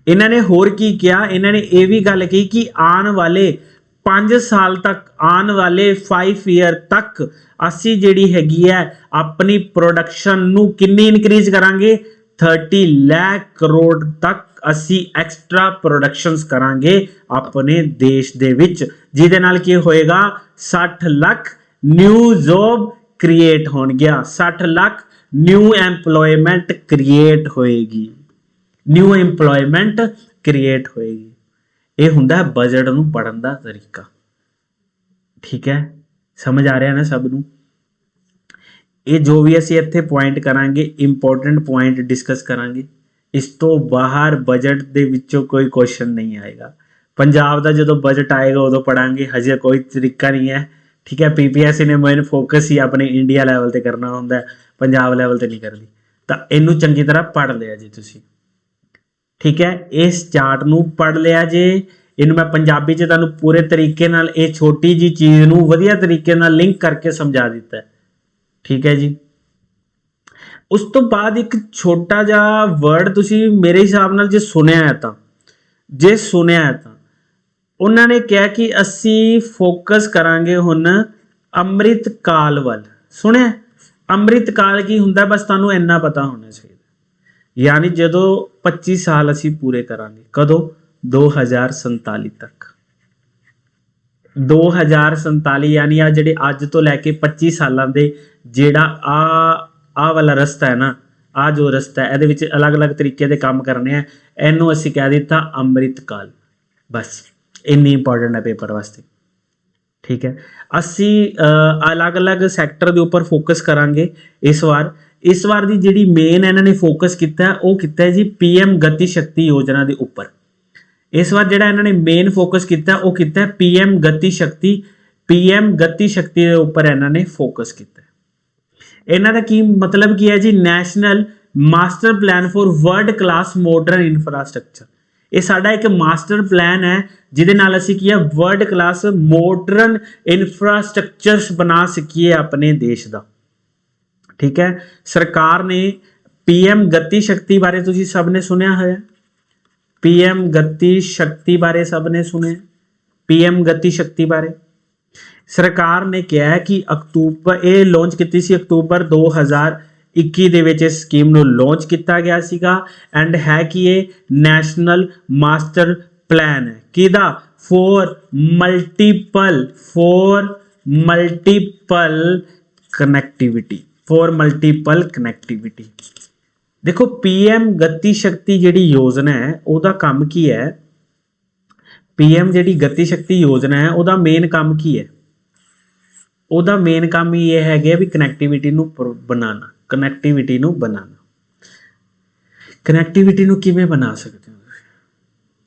ਇਹਨਾਂ ਨੇ ਹੋਰ ਕੀ ਕਿਹਾ? ਇਹਨਾਂ ਨੇ ਇਹ ਵੀ ਗੱਲ ਕਹੀ ਕਿ ਆਉਣ ਵਾਲੇ 5 ਸਾਲ ਤੱਕ, ਆਉਣ ਵਾਲੇ 5 ਈਅਰ ਤੱਕ ਅਸੀਂ ਜਿਹੜੀ ਹੈਗੀ ਹੈ ਆਪਣੀ ਪ੍ਰੋਡਕਸ਼ਨ ਨੂੰ ਕਿੰਨੀ ਇਨਕਰੀਜ਼ ਕਰਾਂਗੇ? 30 ਲੱਖ ਕਰੋੜ ਤੱਕ ਅਸੀਂ ਐਕਸਟਰਾ ਪ੍ਰੋਡਕਸ਼ਨਸ ਕਰਾਂਗੇ ਆਪਣੇ ਦੇਸ਼ ਦੇ ਵਿੱਚ, ਜਿਹਦੇ ਨਾਲ ਕੀ ਹੋਏਗਾ? 60 ਲੱਖ ਨਿਊ ਜੌਬ ਕ੍ਰੀਏਟ ਹੋਣਗੀਆਂ, 60 ਲੱਖ ਨਿਊ ਐਮਪਲੋਇਮੈਂਟ ਕ੍ਰੀਏਟ ਹੋਏਗੀ, ਨਿਊ ਐਮਪਲੋਇਮੈਂਟ ਕ੍ਰੀਏਟ ਹੋਏਗੀ। ਇਹ ਹੁੰਦਾ ਹੈ ਬਜਟ ਨੂੰ ਪੜਨ ਦਾ ਤਰੀਕਾ। ਠੀਕ ਹੈ, ਸਮਝ ਆ ਰਿਹਾ ਨਾ ਸਭ ਨੂੰ? ਇਹ ਜੋ ਵੀ ਅਸੀਂ ਇੱਥੇ ਪੁਆਇੰਟ ਕਰਾਂਗੇ ਇੰਪੋਰਟੈਂਟ ਪੁਆਇੰਟ ਡਿਸਕਸ ਕਰਾਂਗੇ। ਇਸ ਤੋਂ ਬਾਹਰ ਬਜਟ ਦੇ ਵਿੱਚੋਂ ਕੋਈ ਕੁਐਸਚਨ ਨਹੀਂ ਆਏਗਾ। ਪੰਜਾਬ ਦਾ ਜਦੋਂ ਬਜਟ ਆਏਗਾ ਉਦੋਂ ਪੜਾਂਗੇ, ਹਜੇ ਕੋਈ ਤਰੀਕਾ ਨਹੀਂ ਹੈ। ਠੀਕ ਹੈ, ਪੀਪੀਐਸਸੀ ਨੇ ਮੇਨ ਫੋਕਸ ਹੀ ਆਪਣੇ ਇੰਡੀਆ ਲੈਵਲ ਤੇ ਕਰਨਾ ਹੁੰਦਾ, ਪੰਜਾਬ ਲੈਵਲ ਤੇ ਨਹੀਂ ਕਰਦੀ। ਤਾਂ ਇਹਨੂੰ ਚੰਗੀ ਤਰ੍ਹਾਂ ਪੜ੍ਹ ਲਿਆ ਜੀ ਤੁਸੀਂ। ਠੀਕ ਹੈ, ਇਸ ਚਾਰਟ ਨੂੰ ਪੜ੍ਹ ਲਿਆ ਜੇ। ਇਹਨੂੰ ਮੈਂ ਪੰਜਾਬੀ 'ਚ ਤੁਹਾਨੂੰ ਪੂਰੇ ਤਰੀਕੇ ਨਾਲ ਇਹ ਛੋਟੀ ਜੀ ਚੀਜ਼ ਨੂੰ ਵਧੀਆ ਤਰੀਕੇ ਨਾਲ ਲਿੰਕ ਕਰਕੇ ਸਮਝਾ ਦਿੱਤਾ। ਠੀਕ ਹੈ ਜੀ। ਉਸ ਤੋਂ ਬਾਅਦ ਇੱਕ ਛੋਟਾ ਜਿਹਾ ਵਰਡ ਤੁਸੀਂ ਮੇਰੇ ਹਿਸਾਬ ਨਾਲ ਜੇ ਸੁਣਿਆ ਹੈ ਤਾਂ ਉਹਨਾਂ ਨੇ ਕਿਹਾ ਕਿ ਅਸੀਂ ਫੋਕਸ ਕਰਾਂਗੇ ਹੁਣ ਅੰਮ੍ਰਿਤ ਕਾਲ ਵੱਲ। ਸੁਣਿਆ ਅੰਮ੍ਰਿਤ ਕਾਲ ਕੀ ਹੁੰਦਾ? ਬਸ ਤੁਹਾਨੂੰ ਇੰਨਾ ਪਤਾ ਹੋਣਾ ਚਾਹੀਦਾ। ਯਾਨੀ ਜਦੋਂ 25 ਸਾਲ ਅਸੀਂ ਪੂਰੇ ਕਰਾਂਗੇ, ਕਦੋਂ? 2047 ਤੱਕ। 2047 ਯਾਨੀ ਆ ਜਿਹੜੇ ਅੱਜ ਤੋਂ ਲੈ ਕੇ 25 ਸਾਲਾਂ ਦੇ ਜਿਹੜਾ ਆ ਵਾਲਾ ਰਸਤਾ ਹੈ ਨਾ, ਆ ਜੋ ਰਸਤਾ ਹੈ, ਇਹਦੇ ਵਿੱਚ ਅਲੱਗ-ਅਲੱਗ ਤਰੀਕੇ ਦੇ ਕੰਮ ਕਰਨੇ ਆ। ਇਹਨੂੰ ਅਸੀਂ ਕਹਿ ਦਿੱਤਾ ਅੰਮ੍ਰਿਤ ਕਾਲ। ਬਸ ਇੰਨੀ ਇੰਪੋਰਟੈਂਟ ਹੈ ਪੇਪਰ ਵਾਸਤੇ। ਠੀਕ ਹੈ, ਅਸੀਂ ਅਲੱਗ-ਅਲੱਗ ਸੈਕਟਰ ਦੇ ਉੱਪਰ ਫੋਕਸ ਕਰਾਂਗੇ ਇਸ ਵਾਰ ਦੀ ਜਿਹੜੀ ਮੇਨ ਇਹਨਾਂ ਨੇ ਫੋਕਸ ਕੀਤਾ ਉਹ ਕੀਤਾ ਜੀ PM ਗਤੀ ਸ਼ਕਤੀ ਯੋਜਨਾ ਦੇ ਉੱਪਰ। ਇਸ ਵਾਰ ਜਿਹੜਾ ਇਹਨਾਂ ਨੇ ਮੇਨ ਫੋਕਸ ਕੀਤਾ ਉਹ ਕੀਤਾ PM ਗਤੀ ਸ਼ਕਤੀ ਦੇ ਉੱਪਰ ਇਹਨਾਂ ਨੇ ਫੋਕਸ ਕੀਤਾ। ਇਹਨਾਂ ਦਾ ਕੀ ਮਤਲਬ ਕੀ ਹੈ ਜੀ? National master plan for world class modern infrastructure. ਇਹ ਸਾਡਾ ਇੱਕ ਮਾਸਟਰ ਪਲਾਨ ਹੈ ਜਿਹਦੇ ਨਾਲ ਅਸੀਂ ਕੀ ਹੈ ਵਰਲਡ ਕਲਾਸ ਮਾਡਰਨ ਇਨਫਰਾਸਟ੍ਰਕਚਰਸ ਬਣਾ ਸਕੀਏ ਆਪਣੇ ਦੇਸ਼ ਦਾ। ਠੀਕ ਹੈ, ਸਰਕਾਰ ਨੇ PM ਗਤੀ ਸ਼ਕਤੀ ਬਾਰੇ ਤੁਸੀਂ ਸਭ ਨੇ ਸੁਣਿਆ ਹੋਇਆ। PM ਗਤੀ ਸ਼ਕਤੀ ਬਾਰੇ ਸਭ ਨੇ ਸੁਣਿਆ। PM ਗਤੀ ਸ਼ਕਤੀ ਬਾਰੇ ਸਰਕਾਰ ਨੇ ਕਿਹਾ ਕਿ ਅਕਤੂਬਰ ਇਹ ਲਾਂਚ ਕੀਤੀ ਸੀ, ਅਕਤੂਬਰ 2021 ਦੇ ਵਿੱਚ ਇਸ ਸਕੀਮ ਨੂੰ ਲਾਂਚ ਕੀਤਾ ਗਿਆ ਸੀਗਾ। ਐਂਡ ਹੈ ਕਿ ਇਹ ਨੈਸ਼ਨਲ ਮਾਸਟਰ ਪਲਾਨ ਹੈ ਕਿਹਦਾ? For multiple connectivity. ਦੇਖੋ PM ਗਤੀ ਸ਼ਕਤੀ ਜਿਹੜੀ ਯੋਜਨਾ ਹੈ ਉਹਦਾ ਕੰਮ ਕੀ ਹੈ? PM ਜਿਹੜੀ ਗਤੀ ਸ਼ਕਤੀ ਯੋਜਨਾ ਹੈ ਉਹਦਾ ਮੇਨ ਕੰਮ ਕੀ ਹੈ? ਉਹਦਾ ਮੇਨ ਕੰਮ ਇਹ ਹੈਗਾ ਵੀ ਕਨੈਕਟੀਵਿਟੀ ਨੂੰ ਬਣਾਉਣਾ। ਕਨੈਕਟੀਵਿਟੀ ਨੂੰ ਕਿਵੇਂ ਬਣਾ ਸਕਦੇ ਹੋ?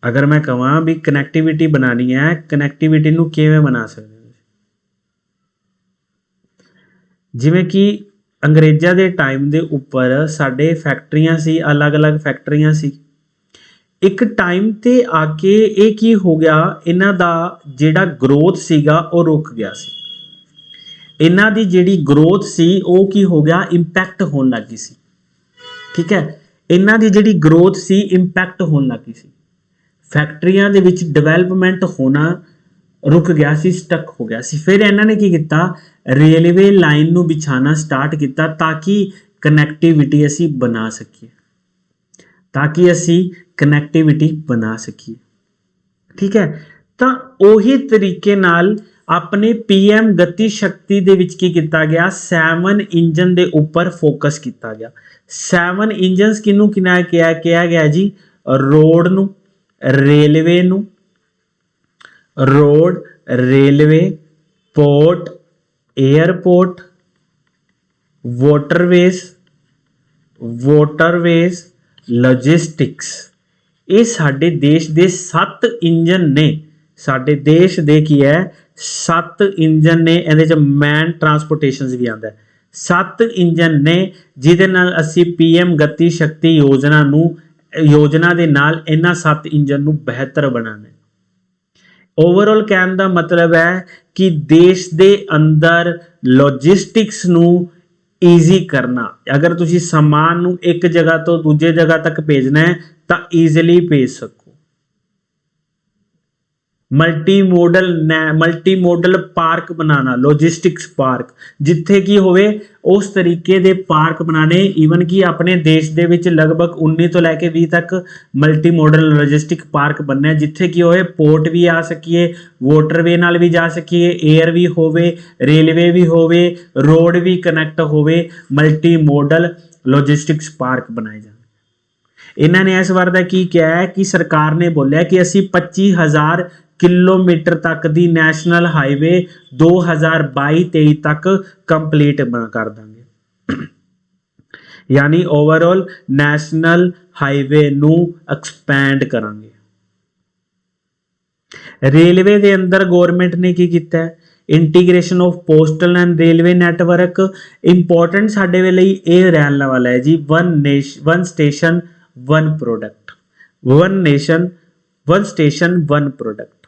ਅਗਰ ਮੈਂ ਕਹਾਂ ਵੀ ਕਨੈਕਟੀਵਿਟੀ ਬਣਾਣੀ ਹੈ, ਕਨੈਕਟੀਵਿਟੀ ਨੂੰ ਕਿਵੇਂ ਬਣਾ ਸਕਦੇ ਹੋ? ਜਿਵੇਂ ਕਿ ਅੰਗਰੇਜ਼ਾਂ ਦੇ ਟਾਈਮ ਦੇ ਉੱਪਰ ਸਾਡੇ ਫੈਕਟਰੀਆਂ ਸੀ, ਅਲੱਗ-ਅਲੱਗ ਫੈਕਟਰੀਆਂ ਸੀ। ਇੱਕ ਟਾਈਮ ਤੇ ਆ ਕੇ ਇਹ ਕੀ ਹੋ ਗਿਆ, ਇਹਨਾਂ ਦਾ ਜਿਹੜਾ ਗਰੋਥ ਸੀਗਾ ਉਹ ਰੁਕ ਗਿਆ ਸੀ। ਇਹਨਾਂ ਦੀ ਜਿਹੜੀ ਗਰੋਥ ਸੀ ਉਹ ਕੀ ਹੋ ਗਿਆ? ਇੰਪੈਕਟ ਹੋਣ ਲੱਗੀ ਸੀ। ਠੀਕ ਹੈ, ਇਹਨਾਂ ਦੀ ਜਿਹੜੀ ਗਰੋਥ ਸੀ ਇੰਪੈਕਟ ਹੋਣ ਲੱਗੀ ਸੀ। ਫੈਕਟਰੀਆਂ ਦੇ ਵਿੱਚ ਡਿਵੈਲਪਮੈਂਟ ਹੋਣਾ ਰੁਕ ਗਿਆ ਸੀ, ਸਟਕ ਹੋ ਗਿਆ ਸੀ। ਫਿਰ ਇਹਨਾਂ ਨੇ ਕੀ ਕੀਤਾ? ਰੇਲਵੇ ਲਾਈਨ ਨੂੰ ਵਿਛਾਣਾ ਸਟਾਰਟ ਕੀਤਾ ਤਾਂ ਕਿ ਕਨੈਕਟੀਵਿਟੀ ਅਸੀਂ ਬਣਾ ਸਕੀਏ। ਠੀਕ ਹੈ, ਤਾਂ ਉਹੀ ਤਰੀਕੇ ਨਾਲ ਆਪਣੇ PM ਗਤੀ ਸ਼ਕਤੀ ਦੇ ਵਿੱਚ ਕੀ ਕੀਤਾ ਗਿਆ? 7 ਇੰਜਨ ਦੇ ਉੱਪਰ ਫੋਕਸ ਕੀਤਾ ਗਿਆ। 7 ਇੰਜਨਸ ਕਿਹਨੂੰ ਕਿਹਾ ਗਿਆ ਜੀ? Road, railway, port, airport, waterways, logistics. ਇਹ ਸਾਡੇ ਦੇਸ਼ ਦੇ 7 ਇੰਜਨ ਨੇ। ਸਾਡੇ ਦੇਸ਼ ਦੇ ਕੀ ਹੈ? 7 ਇੰਜਨ ਨੇ। ਇਹਦੇ ਚ ਮੈਨ ਟਰਾਂਸਪੋਰਟੇਸ਼ਨਸ ਵੀ ਆਉਂਦਾ। 7 ਇੰਜਨ ਨੇ ਜਿਹਦੇ ਨਾਲ ਅਸੀਂ PM ਗਤੀ ਸ਼ਕਤੀ ਯੋਜਨਾ ਦੇ ਨਾਲ ਇਹਨਾਂ 7 ਇੰਜਨ ਨੂੰ ਬਿਹਤਰ ਬਣਾਉਣਾ। ਓਵਰਆਲ ਕਹਿਣ ਦਾ ਮਤਲਬ ਹੈ ਕਿ ਦੇਸ਼ ਦੇ ਅੰਦਰ ਲੌਜਿਸਟਿਕਸ ਨੂੰ ਈਜ਼ੀ ਕਰਨਾ। ਅਗਰ ਤੁਸੀਂ ਸਮਾਨ ਨੂੰ ਇੱਕ ਜਗ੍ਹਾ ਤੋਂ ਦੂਜੇ ਜਗ੍ਹਾ ਤੱਕ ਭੇਜਣਾ ਹੈ ਤਾਂ ਈਜ਼ੀਲੀ ਭੇਜ ਸਕੋ। ਮਲਟੀਮੋਡਲ ਪਾਰਕ ਬਣਾਉਣਾ, ਲੌਜਿਸਟਿਕਸ ਪਾਰਕ, ਜਿੱਥੇ ਕੀ ਹੋਵੇ ਉਸ ਤਰੀਕੇ ਦੇ ਪਾਰਕ ਬਣਾਣੇ। ਈਵਨ ਕਿ ਆਪਣੇ ਦੇਸ਼ ਦੇ ਵਿੱਚ ਲਗਭਗ 19 ਤੋਂ ਲੈ ਕੇ 20 ਤੱਕ ਮਲਟੀਮੋਡਲ ਲੌਜਿਸਟਿਕ ਪਾਰਕ ਬਣਨਾ, ਜਿੱਥੇ ਕੀ ਹੋਵੇ ਪੋਰਟ ਵੀ ਆ ਸਕੀਏ, ਵਾਟਰਵੇ ਨਾਲ ਵੀ ਜਾ ਸਕੀਏ, 에ਅਰ ਵੀ ਹੋਵੇ, ਰੇਲਵੇ ਵੀ ਹੋਵੇ, ਰੋਡ ਵੀ ਕਨੈਕਟ ਹੋਵੇ। ਮਲਟੀਮੋਡਲ ਲੌਜਿਸਟਿਕਸ ਪਾਰਕ ਬਣਾਏ ਜਾਣ। ਇਹਨਾਂ ਨੇ ਇਸ ਵਾਰ ਦਾ ਕੀ ਕਿਹਾ ਹੈ ਕਿ ਸਰਕਾਰ ਨੇ ਬੋਲਿਆ ਕਿ ਅਸੀਂ 25,000 ਕਿਲੋਮੀਟਰ ਤੱਕ ਦੀ ਨੈਸ਼ਨਲ ਹਾਈਵੇ 2022-23 ਤੱਕ ਕੰਪਲੀਟ ਕਰ ਦਾਂਗੇ। ਯਾਨੀ ਓਵਰਆਲ ਨੈਸ਼ਨਲ ਹਾਈਵੇ ਨੂੰ ਐਕਸਪੈਂਡ ਕਰਾਂਗੇ। ਰੇਲਵੇ ਦੇ ਅੰਦਰ ਗਵਰਨਮੈਂਟ ਨੇ ਕੀ ਕੀਤਾ ਹੈ? Integration of postal and railway network. Important ਸਾਡੇ ਲਈ ਇਹ ਰਹਿਣ ਵਾਲਾ ਹੈ ਜੀ। One station one product. One station one product.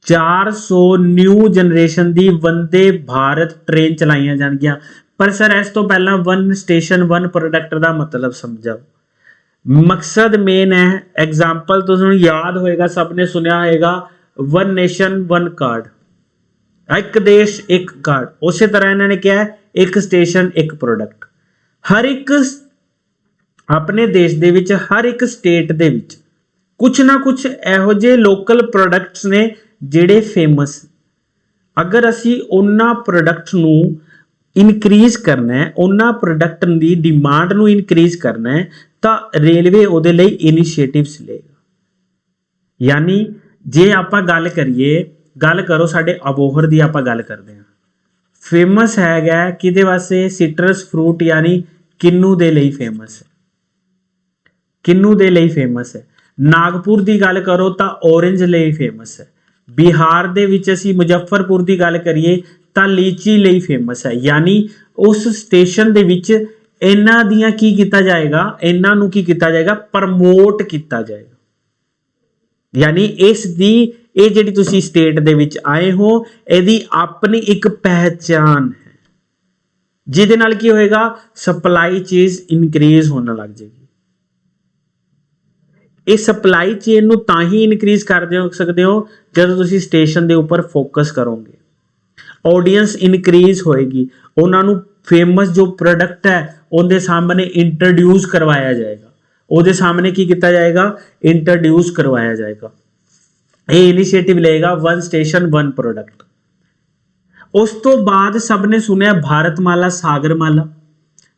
400 new generation दी वंदे भारत ट्रेन चलाइयां जाणगियां। पर सर इस तो पहला वन स्टेशन वन प्रोडक्ट का मतलब समझाओ। मकसद मेन है, एग्जाम्पल तुहानू याद होएगा, सबने सुनिया होएगा वन नेशन वन कार्ड, एक देश एक कार्ड। उस तरह इन्होंने क्या है, एक स्टेशन एक प्रोडक्ट। हर एक अपने देश दे विच, हर एक स्टेट दे विच कुछ ना कुछ इहो जे लोकल प्रोडक्ट्स ने जिहड़े फेमस। अगर असी उन्हां प्रोडक्ट्स नू इनक्रीज करना है, उन्हां प्रोडक्ट की डिमांड नू इनक्रीज करना है, तो रेलवे उहदे लई इनिशिएटिव्स लेगा। यानी जे आपां गल करिए, गल करो साडे अबोहर दी आपां गल करदे हां, फेमस हैगा किहदे वास्ते, सिट्रस फ्रूट यानी किन्नू दे लई फेमस है, किन्नू दे लई फेमस है। नागपुर की गल करो तो ऑरेंज लई फेमस है। बिहार दे विच असी मुजफ्फरपुर की गल करिए तो लीची लई फेमस है। यानी उस स्टेशन दे विच इन्हां दियां की कीता जाएगा, इन्हां नूं की कीता जाएगा, प्रमोट कीता जाएगा। यानी इस दी ये जिहड़ी तुसी स्टेट दे विच आए हो, इहदी अपनी एक पहचान है, जिहदे नाल की होएगा, सप्लाई चीज इनक्रीज होने लग जाएगी। इस सप्लाई चेन नूं तां ही इनक्रीज कर सकते हो जब तुसी स्टेशन दे उपर फोकस करोगे, ऑडियंस इनक्रीज होएगी, उन्होंने फेमस जो प्रोडक्ट है उनके सामने इंट्रोड्यूस करवाया जाएगा, उहदे सामने की किया जाएगा, इंट्रोड्यूस करवाया जाएगा। ये इनिशिएटिव लेगा वन स्टेशन वन प्रोडक्ट। उस तो बाद सबने सुनिया भारतमाला सागरमाला।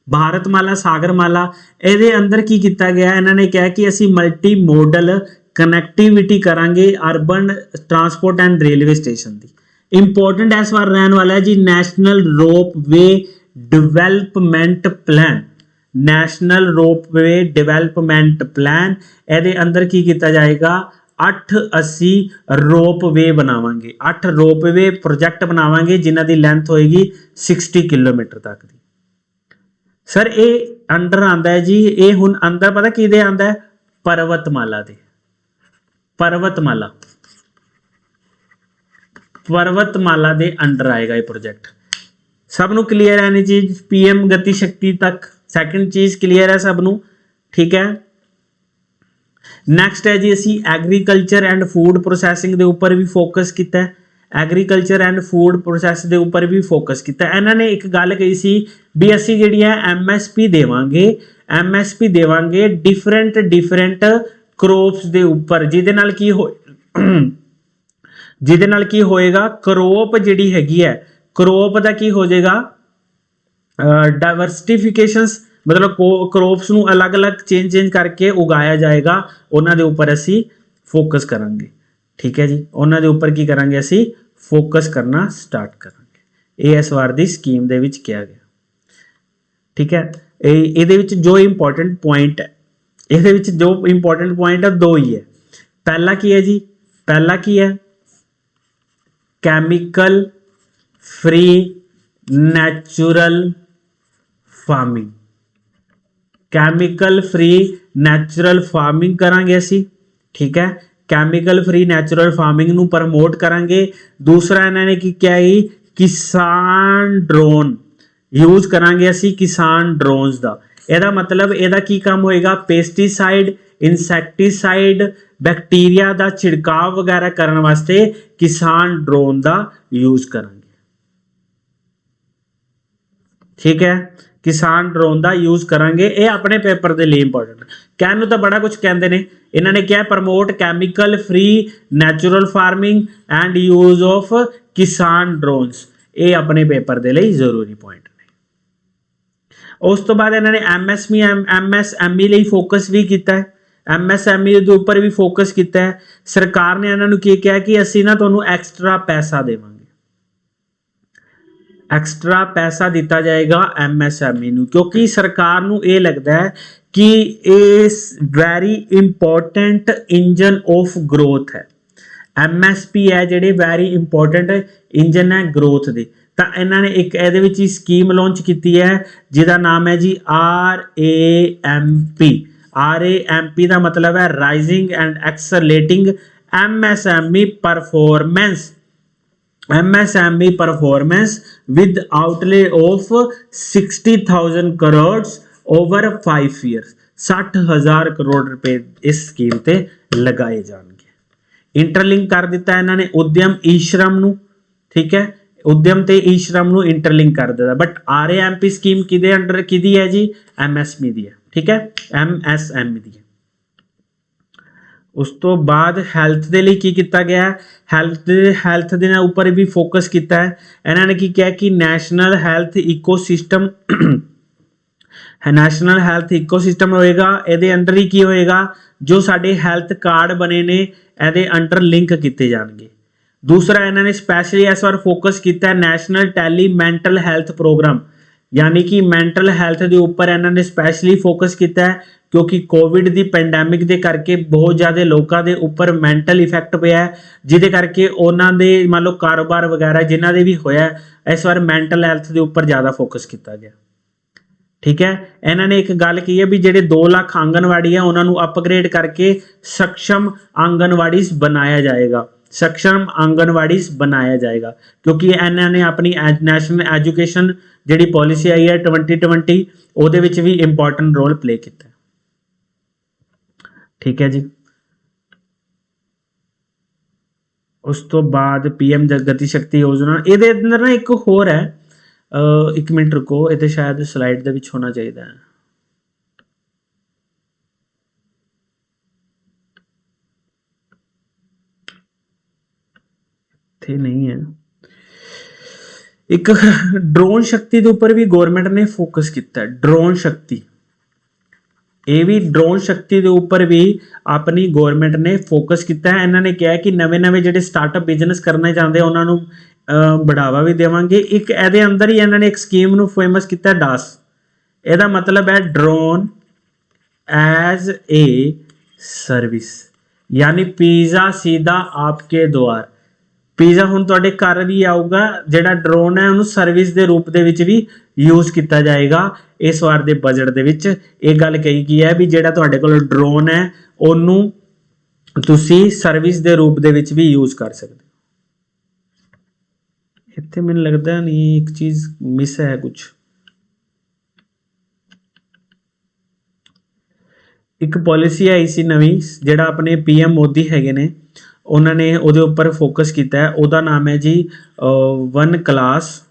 भारतमाला सागरमाला ਇਹਦੇ अंदर की किया गया, इन्होंने कहा कि असी मल्टी मॉडल कनैक्टिविटी करांगे urban transport and railway station की। इंपोर्टेंट इस बार रहने वाला है जी नैशनल रोप वे डिवेलपमेंट प्लान। नैशनल रोप वे डिवेलपमेंट प्लान ਇਹਦੇ अंदर की किया जाएगा, 8 असी रोप वे बनावांगे, 8 रोप वे प्रोजेक्ट बनावांगे जिन्हां दी लेंथ होएगी 60 किलोमीटर तक दी। सर ये अंडर आंदा है जी, ये हुण अंदर पता किहदे आंदा है, पर्वतमाला दे। पर्वतमाला, पर्वतमाला दे अंडर आएगा ये प्रोजेक्ट। सबनों क्लीयर है नी चीज, पीएम गति शक्ति तक सैकंड चीज क्लीयर है सबनों, ठीक है। नैक्सट है जी असी एग्रीकल्चर एंड फूड प्रोसैसिंग के उपर भी फोकस किया है, एग्रीकल्चर एंड फूड प्रोसैस के उपर भी फोकस किया। इन्होंने एक गल कही सी भी असी जिहड़ी है MSP देवांगे, MSP देवांगे डिफरेंट डिफरेंट क्रॉप्स के उपर, जिहदे नाल की हो जिहदे नाल की होएगा, क्रॉप जिहड़ी हैगी है, क्रॉप दा की हो जाएगा, डाइवर्सिफिकेशंस, मतलब क्रॉप्स नूं अलग अलग चेंज करके उगाया जाएगा, उन्हां दे उपर असी फोकस करांगे, ठीक है जी। उन्हां दे उपर की करांगे, असी फोकस करना स्टार्ट करांगे। ये इस बार दी स्कीम दे विच किया गया, ठीक है। इहदे विच जो इंपॉर्टेंट पॉइंट है, इहदे विच जो इंपॉर्टेंट पॉइंट है दो ही है। पहला की है जी, पहला की है chemical free natural farming. Chemical free natural farming करांगे असी, ठीक है। कैमिकल फ्री नैचुरल फार्मिंग नू प्रमोट करांगे। दूसरा इन्होंने की क्या है, किसान ड्रोन यूज करांगे असी, किसान ड्रोन्स दा। ਇਹਦਾ मतलब ਇਹਦਾ की काम होएगा, पेस्टिसाइड इंसैक्टिसाइड बैक्टीरिया का छिड़काव वगैरह करने वास्ते किसान ड्रोन का यूज करांगे, ठीक है। किसान ड्रोन का यूज करांगे, ये अपने पेपर के लिए इंपॉर्टेंट। कहने तो बड़ा कुछ कहते हैं, इन्होंने क्या promote chemical free natural farming and use of किसान ड्रोन्स, ये अपने पेपर के लिए जरूरी पॉइंट ने। उस तो बाद इन्होंने MSME लिए फोकस भी किया है, MSME के उपर भी फोकस किया है। सरकार ने इन्होंने की कहा कि असी ना तुहानू एक्सट्रा पैसा देवांगे, एक्सट्रा पैसा दिता जाएगा MSME नू, क्योंकि सरकार नू ये लगता है कि इस very important engine of growth है। MSP है जिहड़े वेरी इंपॉर्टेंट इंजन है ग्रोथ दे। तो इन्होंने एक ये स्कीम लॉन्च की है जिसका नाम है जी RAMP। RAMP का मतलब है rising and accelerating MSME performance, MSME performance with outlay of 60,000 crores over 5 years, 60,000 crore रुपए इस स्कीम ते लगाए जाएंगे। इंटरलिंक कर दिता इन्होंने उद्यम ई श्रम नू, ठीक है, उद्यम ते ई श्रम नू इंटरलिंक कर दिता। बट RAMP स्कीम किदे अंडर किदी है जी, MSME दी है, ठीक है, MSME दी है। उस तो बाद हैल्थ दे लिए की किया गया है, हैल्थ दे उपर भी फोकस किया है। इन्होंने की किया कि national health ecosystem national health ecosystem होएगा, ये अंडर ही की होएगा जो साडे हैल्थ कार्ड बने ने ये अंडर लिंक किए जाएंगे। दूसरा इन्होंने स्पैशली इस बार फोकस किया national tele mental health programme, यानी कि मैंटल हैल्थ के उपर इन्होंने स्पैशली फोकस किया है क्योंकि कोविड की पैंडैमिक के करके बहुत ज़्यादा लोगों के उपर मैंटल इफेक्ट पिया है, जिदे करके उन्होंने मान लो कारोबार वगैरह जिन्हों के भी होया इस बार मैंटल हैल्थ के उपर ज़्यादा फोकस किया गया, ठीक है। इन्होंने एक गल की है भी जेडे 2 लाख आंगनवाड़ी है उन्होंने अपग्रेड करके सक्षम आंगनवाड़ी बनाया जाएगा, सक्षम आंगनवाड़ी बनाया जाएगा, क्योंकि इन्होंने अपनी नैशनल एजुकेशन जी पॉलिसी आई है 2020 ਉਹਦੇ ਵਿੱਚ भी इंपॉर्टेंट रोल प्ले किया, ठीक है जी। उस तो बाद PM गति शक्ति योजना ये अंदर ना एक होर है, एक मिनट रुको, ये शायद स्लाइड दे विच होना चाहिए, थे नहीं है। एक ड्रोन शक्ति के उपर भी गवर्नमेंट ने फोकस किया, ड्रोन शक्ति, ये भी ड्रोन शक्ति के उपर भी अपनी गवर्नमेंट ने फोकस किया है। इन्होंने कहा कि नवे नवे जो स्टार्टअप बिजनेस करना चाहते हैं उन्होंने बढ़ावा भी देवांगे। एक ये अंदर ही इन्होंने एक स्कीम नू फेमस किया डास, यदा मतलब है ड्रोन एज ए सर्विस, यानी पिज़्ज़ा सीधा आपके द्वार, पिज़्ज़ा हुण तुहाडे घर भी आऊगा, जिहड़ा ड्रोन है उन्होंने सर्विस के रूप दे विच भी यूज किया जाएगा। इस बार के बजट दे विच एक गल कही गई है भी जिहड़ा तुहाडे कोल ड्रोन है उन्होंने तुसी सर्विस के रूप दे विच भी यूज कर सकते हो। इत्थे मैनूं लगदा नहीं एक चीज़ मिस है कुछ, एक पॉलिसी आई सी नवीं जिहड़ा अपने PM मोदी हैगे ने उन्होंने उहदे उपर फोकस किया है, उहदा नाम है जी वन क्लास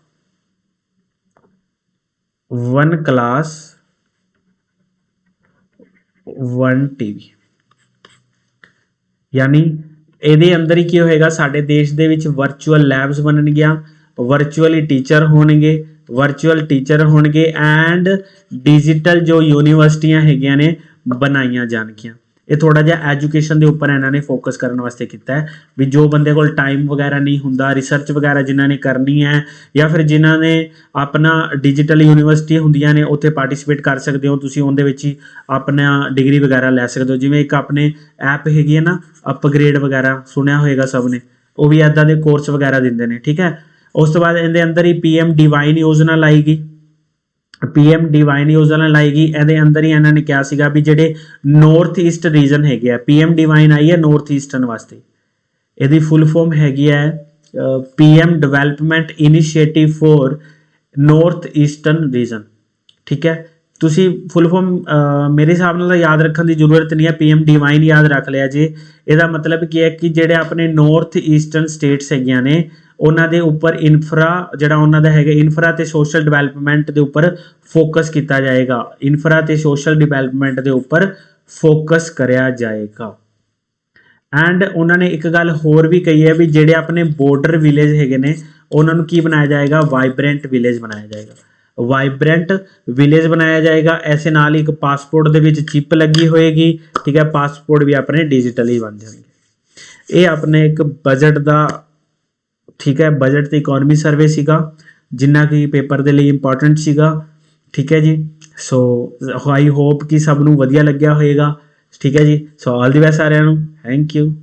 वन TV, यानी ये अंदर ही की होएगा साडे देश दे विच वर्चुअल लैब्स बननगियां, वर्चुअली टीचर होणगे एंड डिजिटल जो यूनिवर्सिटियां हैगियां ने बनाईयां जाणगियां। ये थोड़ा जिहा एजुकेशन के उपर इन्होंने फोकस करने वास्ते किया है भी जो बंदे को टाइम वगैरह नहीं हुंदा, रिसर्च वगैरह जिन्होंने करनी है या फिर जिन्होंने अपना डिजिटल यूनिवर्सिटी होंदियां ने उत्थे पार्टिसिपेट कर सकते हो, तुसीं उहदे विच ही अपना डिग्री वगैरह लै सकते हो। जिवें एक अपने ऐप हैगी है ना अपग्रेड वगैरह, सुनिया होएगा सब ने, वो भी इदां दे कोर्स वगैरह दिंदे ने, ठीक है। उस तो बाद इहदे अंदर ही PM डिवाइन योजना लाई गई, PM डिवाइन योजना लाई गई। ये अंदर ही इन्होंने कहा सीगा भी जेडे नॉर्थ ईस्ट रीजन है, PM डिवाइन आई है नॉर्थ ईस्टर्न वास्ते, यदि फुल फॉर्म हैगी है PM development initiative for north eastern region, ठीक है। तुसी फुल फॉर्म मेरे हिसाब नाल याद रखने की जरूरत नहीं है, PM डिवाइन याद रख लिया जी। यदा मतलब की है कि जेडे अपने नॉर्थ ईस्टर्न स्टेट्स हैगियां ने उन्हां दे उपर इंफ्रा जिहड़ा उन्हां दा हैगा इंफ्रा ते सोशल डिवेलपमेंट के उपर फोकस किया जाएगा, इंफ्रा ते सोशल डिवेलपमेंट के उपर फोकस करया जाएगा। एंड उन्होंने एक गल होर भी कही है भी जेडे अपने बॉर्डर विलेज हैगे ने उन्होंने की बनाया जाएगा, वाइब्रेंट विलेज बनाया जाएगा, वाइब्रेंट विलेज बनाया जाएगा। ऐसे नाल एक पासपोर्ट दे विच चिप लगी होएगी, ठीक है, पासपोर्ट भी अपने डिजिटल ही बन जाएंगे। ये अपने एक बजट का, ठीक है, बजट ते इकोनॉमी सर्वे सीगा जिन्ना कि पेपर के लिए इंपॉर्टेंट सीगा, ठीक है जी। सो आई होप कि सब नूं वधिया लग्या होएगा, ठीक है जी। सो ऑल दी बेस्ट सारिआं नूं, थैंक यू।